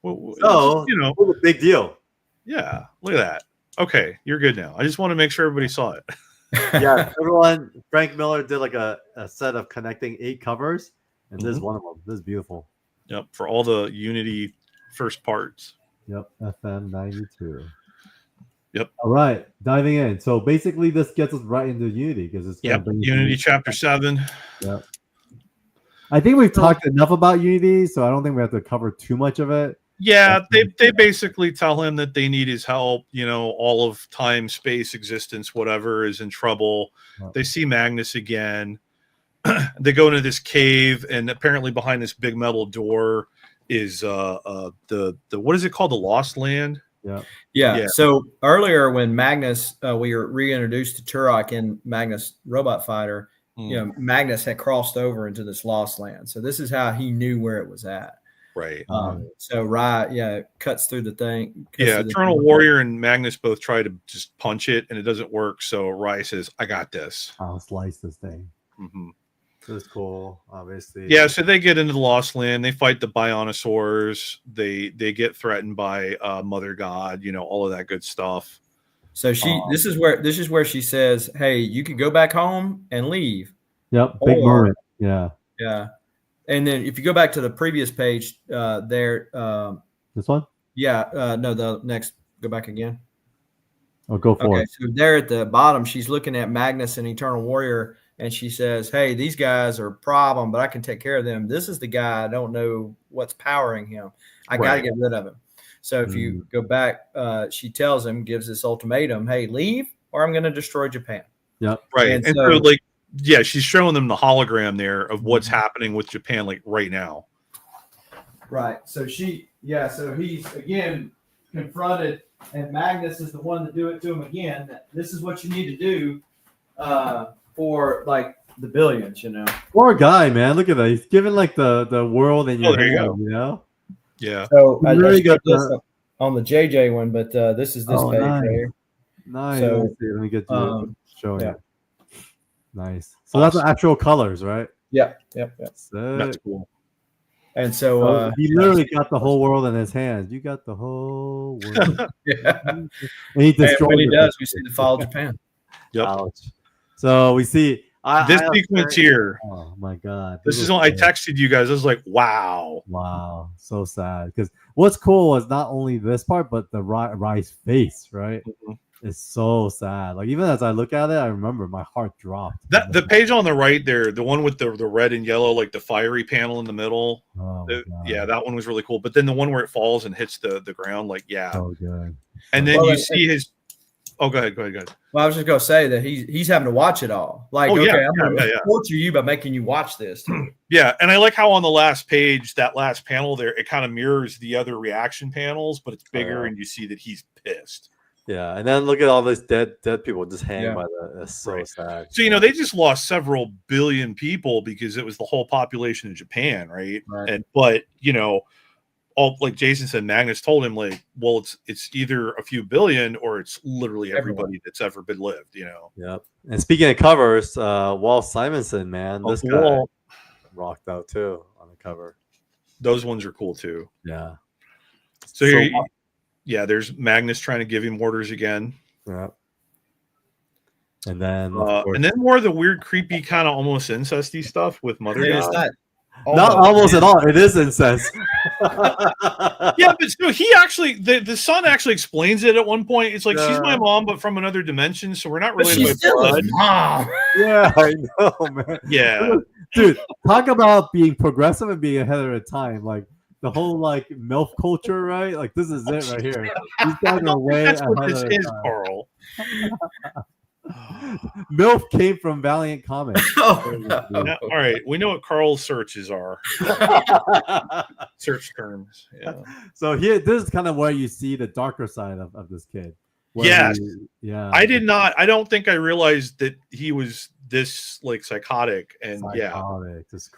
Well, a big deal. Yeah, look at that. Okay, you're good now. I just want to make sure everybody saw it. Yeah, everyone. Frank Miller did like a set of connecting 8 covers, and this is one of them. This is beautiful. Yep, for all the Unity first parts. Yep, FM 92. Yep. All right, diving in. So basically, this gets us right into Unity because it's Unity Chapter 7. Yep. I think we've talked enough about Unity, so I don't think we have to cover too much of it. Yeah, they basically tell him that they need his help. You know, all of time, space, existence, whatever is in trouble. They see Magnus again. They go into this cave, and apparently behind this big metal door is the what is it called? The Lost Land. Yeah. So earlier when Magnus, we were reintroduced to Turok in Magnus Robot Fighter, you know, Magnus had crossed over into this Lost Land. So this is how he knew where it was at. Right. So Rai, cuts through the thing. Eternal Warrior and Magnus both try to just punch it, and it doesn't work. So Rai says, "I got this. I'll slice this thing." Mm-hmm. This is cool, obviously. Yeah, so they get into the Lost Land. They fight the Bionosaurs. They get threatened by Mother God. You know, all of that good stuff. So this is where she says, "Hey, you could go back home and leave." Yep, big moment. Yeah. And then if you go back to the previous page, there. This one? Yeah. No, the next. Go back again. Oh, go for it. So there at the bottom, she's looking at Magnus and Eternal Warrior, and she says, "Hey, these guys are a problem, but I can take care of them. This is the guy I don't know what's powering him. I got to get rid of him." So if you go back, she tells him, gives this ultimatum: "Hey, leave, or I'm going to destroy Japan." Yep. Right. And so like, yeah, she's showing them the hologram there of what's happening with Japan, like right now. Right. So so he's again confronted, and Magnus is the one to do it to him again. That this is what you need to do for like the billions, you know. Poor guy, man. Look at that. He's given like the world in your hand, you know? Yeah. So I really got this on the JJ one, but this is this page right here. Nice. So, let me get to showing it. Nice. So awesome. that's the actual colors, right? Yep. That's cool. And so he literally got the whole world in his hands. You got the whole world. And he destroyed when he does, we see the fall of Japan. Yep. Ouch. So we see this sequence here. Oh my God. This is I texted you guys. I was like, wow. Wow. So sad. Because what's cool is not only this part, but the Rai's face, right? Mm-hmm. It's so sad. Like even as I look at it, I remember my heart dropped. The page on the right there, the one with the red and yellow, like the fiery panel in the middle. Oh, yeah, that one was really cool. But then the one where it falls and hits the ground, like so good. And then you see his. Oh, go ahead. Well, I was just gonna say that he's having to watch it all. Like, I'm gonna torture you by making you watch this. Yeah, and I like how on the last page, that last panel there, it kind of mirrors the other reaction panels, but it's bigger, and you see that he's pissed. Yeah, and then look at all these dead people just hanging by the. It's so sad. So they just lost several billion people because it was the whole population of Japan, right? But all like Jason said, Magnus told him like, well, it's either a few billion or it's literally everybody that's ever been lived, Yep. And speaking of covers, Walt Simonson, man, this guy rocked out too on the cover. Those ones are cool too. Yeah. So here. Yeah, there's Magnus trying to give him orders again. Yeah. And then more of the weird, creepy, kind of almost incesty stuff with Mother God. Not almost at all. It is incest. Yeah, but so he actually, the son actually explains it at one point. It's like she's my mom, but from another dimension, so we're not related by blood. Mom. Yeah, I know, man. Yeah, dude, talk about being progressive and being ahead of the time. Like the whole like MILF culture, right? Like this is it right here. These guys are way that's what ahead this of is, Carl. MILF came from Valiant Comics. All right, we know what Carl's searches are. Search terms. Yeah. So here, this is kind of where you see the darker side of this kid. Yes. I did not. I don't think I realized that he was this like psychotic and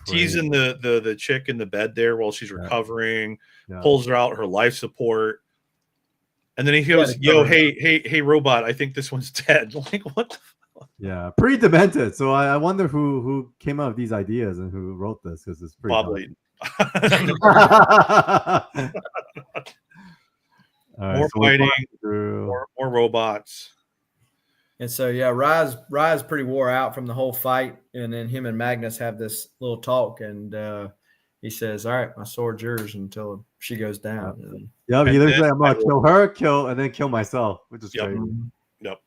teasing the chick in the bed there while she's recovering, pulls her out her life support. And then he goes, "Yo, hey, robot! I think this one's dead." Like, what the fuck? Yeah, pretty demented. So I wonder who came up with these ideas and who wrote this because it's pretty. Probably. More fighting, more robots. And so Rai's pretty wore out from the whole fight, and then him and Magnus have this little talk, and he says, "All right, my sword's yours until she goes down." Yep, he looks like I'm gonna kill her, and then kill myself, which is crazy. Yep.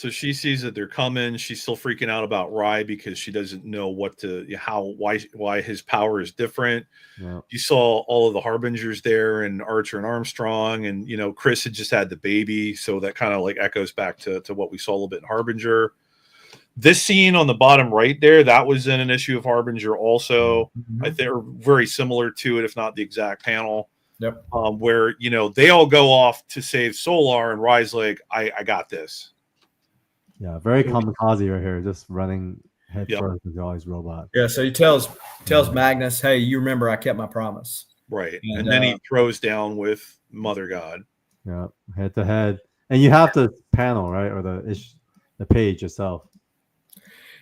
So she sees that they're coming. She's still freaking out about Rye because she doesn't know why his power is different. Yeah. You saw all of the Harbingers there, and Archer and Armstrong, and Chris had just had the baby, so that kind of like echoes back to what we saw a little bit in Harbinger. This scene on the bottom right there, that was in an issue of Harbinger also. Mhm. I think they're very similar to it, if not the exact panel. Yep. Where they all go off to save Solar, and Rye's like, I got this. Yeah, very kamikaze right here, just running head Yep. first with all these robots. Yeah, so he tells Magnus, "Hey, you remember I kept my promise." Right. And, And then he throws down with Mother God. Yeah, head to head, and you have the panel, right, or the page itself.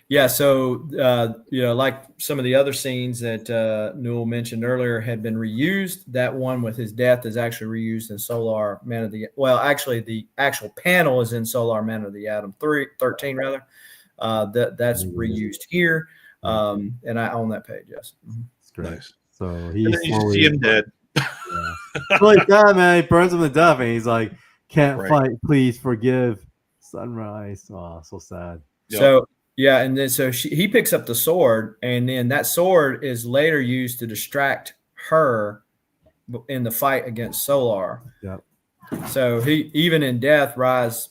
Yeah, so like some of the other scenes that Newell mentioned earlier had been reused. That one with his death is actually reused in Solar Man of the. Well, actually, the actual panel is in Solar Man of the Atom 13 rather. That's reused here, and I own that page. Yes, It's great. Nice. So And he's then you see him dead. like that, man. He burns him to death, and he's like, "Can't Right. fight, please forgive." Sunrise. Oh, so sad. Yep. So yeah, and then he picks up the sword, and then that sword is later used to distract her in the fight against Solar. Yep. So he even in death, Rise,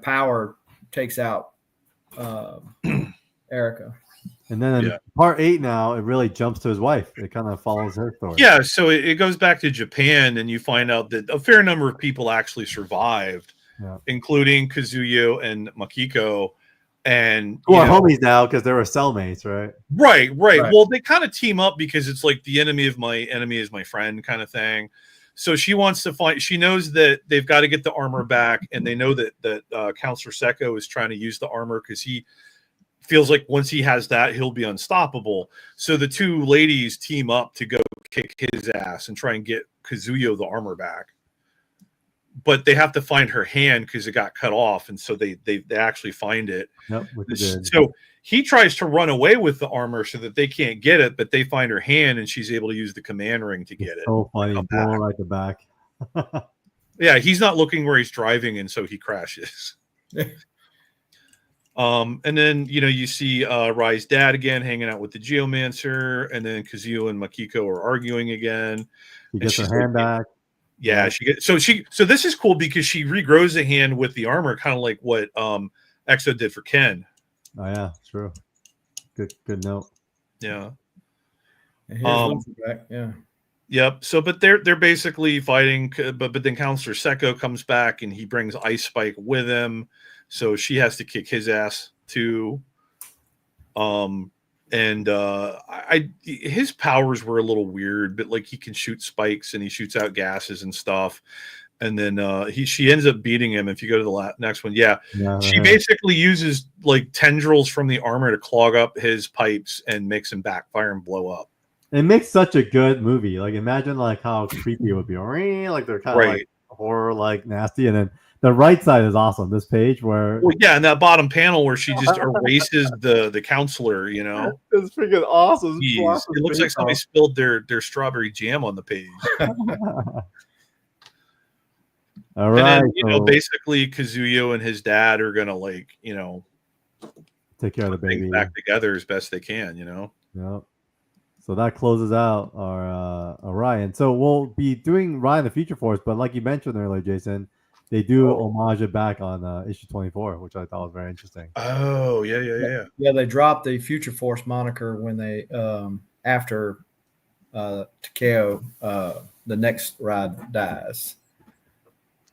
power takes out Erica. And then in part 8 now, it really jumps to his wife. It kind of follows her story. Yeah, so it goes back to Japan, and you find out that a fair number of people actually survived, including Kazuya and Makiko. And who are homies now because they were cellmates, right? Right. Well, they kind of team up because it's like the enemy of my enemy is my friend kind of thing. So she wants to find. She knows that they've got to get the armor back, and they know that Counselor Seko is trying to use the armor because he feels like once he has that, he'll be unstoppable. So the two ladies team up to go kick his ass and try and get Kazuya the armor back. But they have to find her hand because it got cut off, and so they actually find it. Yep, so he tries to run away with the armor so that they can't get it, but they find her hand, and she's able to use the command ring to get it. So funny, blowing right the back. Yeah, he's not looking where he's driving, and so he crashes. And then you see Rai's dad again hanging out with the Geomancer, and then Kazuya and Makiko are arguing again. He gets her hand back. Yeah, so this is cool because she regrows a hand with the armor, kind of like what Exo did for Ken. Oh yeah, true. Good note. Yeah. Yeah. Yep. So, but they're basically fighting, but then Counselor Seko comes back and he brings Ice Spike with him, so she has to kick his ass too. And his powers were a little weird, but like he can shoot spikes and he shoots out gases and stuff. And then she ends up beating him. If you go to the next one, she basically uses like tendrils from the armor to clog up his pipes and makes him backfire and blow up. It makes such a good movie. Like imagine like how creepy it would be. Like they're kind of like horror, like nasty, and then the right side is awesome. This page where and that bottom panel where she just erases the counselor, It's freaking awesome. It looks like somebody spilled their strawberry jam on the page. All right. And then, basically Kazuya and his dad are gonna take care of the baby back together as best they can, Yep. So that closes out our Ryan. So we'll be doing Ryan the Future Force, but like you mentioned earlier, Jason, they do homage it back on issue 24, which I thought was very interesting. Oh, yeah. Yeah, they dropped the Future Force moniker when they after Takeo the next ride dies.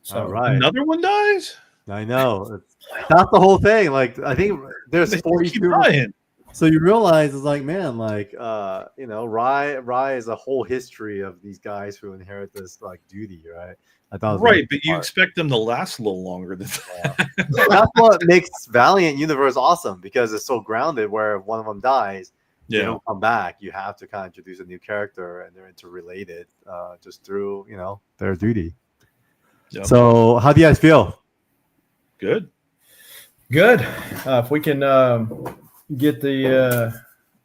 So another one dies? I know. That's the whole thing. Like I think there's 42. So you realize it's like, man, like Rai is a whole history of these guys who inherit this like duty, right? I thought but you expect them to last a little longer than that. That's what makes Valiant Universe awesome because it's so grounded. Where if one of them dies, they don't come back. You have to kind of introduce a new character, and they're interrelated just through their duty. Yep. So how do you guys feel? Good. If we can get the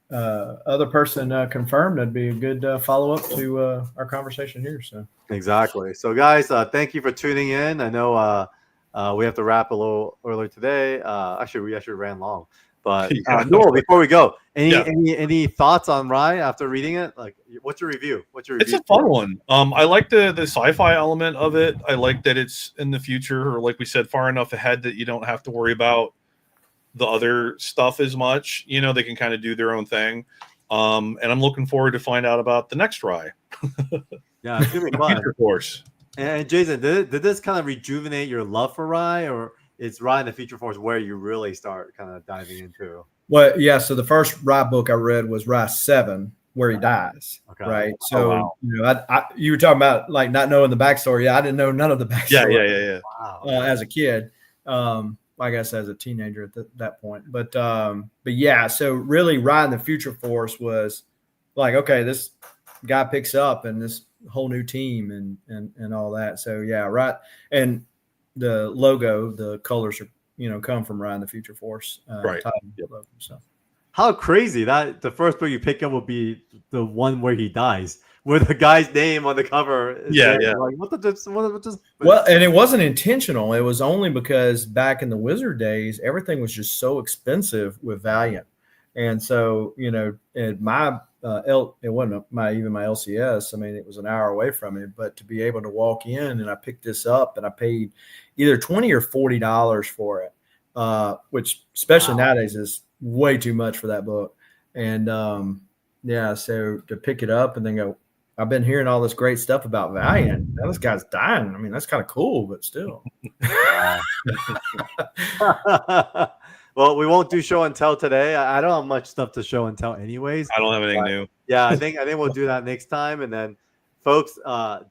other person confirmed, that'd be a good follow-up to our conversation here. So exactly. So guys, thank you for tuning in. I know We have to wrap a little earlier today. Actually, we actually ran long. But Yeah. Noel, before we go, Yeah. any thoughts on Rye after reading it? Like, what's your review? It's a fun one. I like the sci-fi element of it. I like that it's in the future, or like we said, far enough ahead that you don't have to worry about the other stuff as much. You know, they can kind of do their own thing. And I'm looking forward to find out about the next Rye. Yeah, it's gonna be fun. Future Force. And Jason, did this kind of rejuvenate your love for Rye, or is Rye in the Future Force where you really start kind of diving into? Well, yeah. So the first Rye book I read was Rye 7, where he dies. Okay. Right. So wow. you know, you were talking about like not knowing the backstory. Yeah, I didn't know none of the backstory. Yeah. Wow. As a kid, I guess as a teenager at that point. But yeah. So really, Rye in the Future Force was like, okay, this guy picks up and this whole new team and all that. So yeah, right. And the logo, the colors are, you know, come from Rye in the Future Force. Right. Logo, so. How crazy that the first book you pick up will be the one where he dies, with the guy's name on the cover. Yeah. Like, what the Well, and it wasn't intentional. It was only because back in the Wizard days, everything was just so expensive with Valiant. And so, you know, it wasn't even my LCS. I mean, it was an hour away from it, but to be able to walk in and I picked this up and I paid either $20 or $40 for it, which especially nowadays is way too much for that book. And yeah, so to pick it up and then go, I've been hearing all this great stuff about Valiant. Now this guy's dying. I mean, that's kind of cool, but still. Well, we won't do show and tell today. I don't have much stuff to show and tell anyways. I don't have anything new. Yeah, I think we'll do that next time. And then, folks,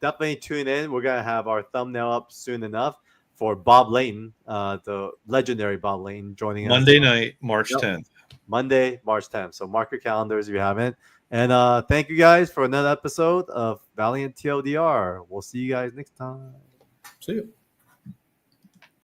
definitely tune in. We're gonna have our thumbnail up soon enough for Bob Layton, the legendary Bob Layton, joining us Monday night, March 10th. Monday, March 10th. So mark your calendars if you haven't. And thank you guys for another episode of Valiant TLDR. We'll see you guys next time. See you.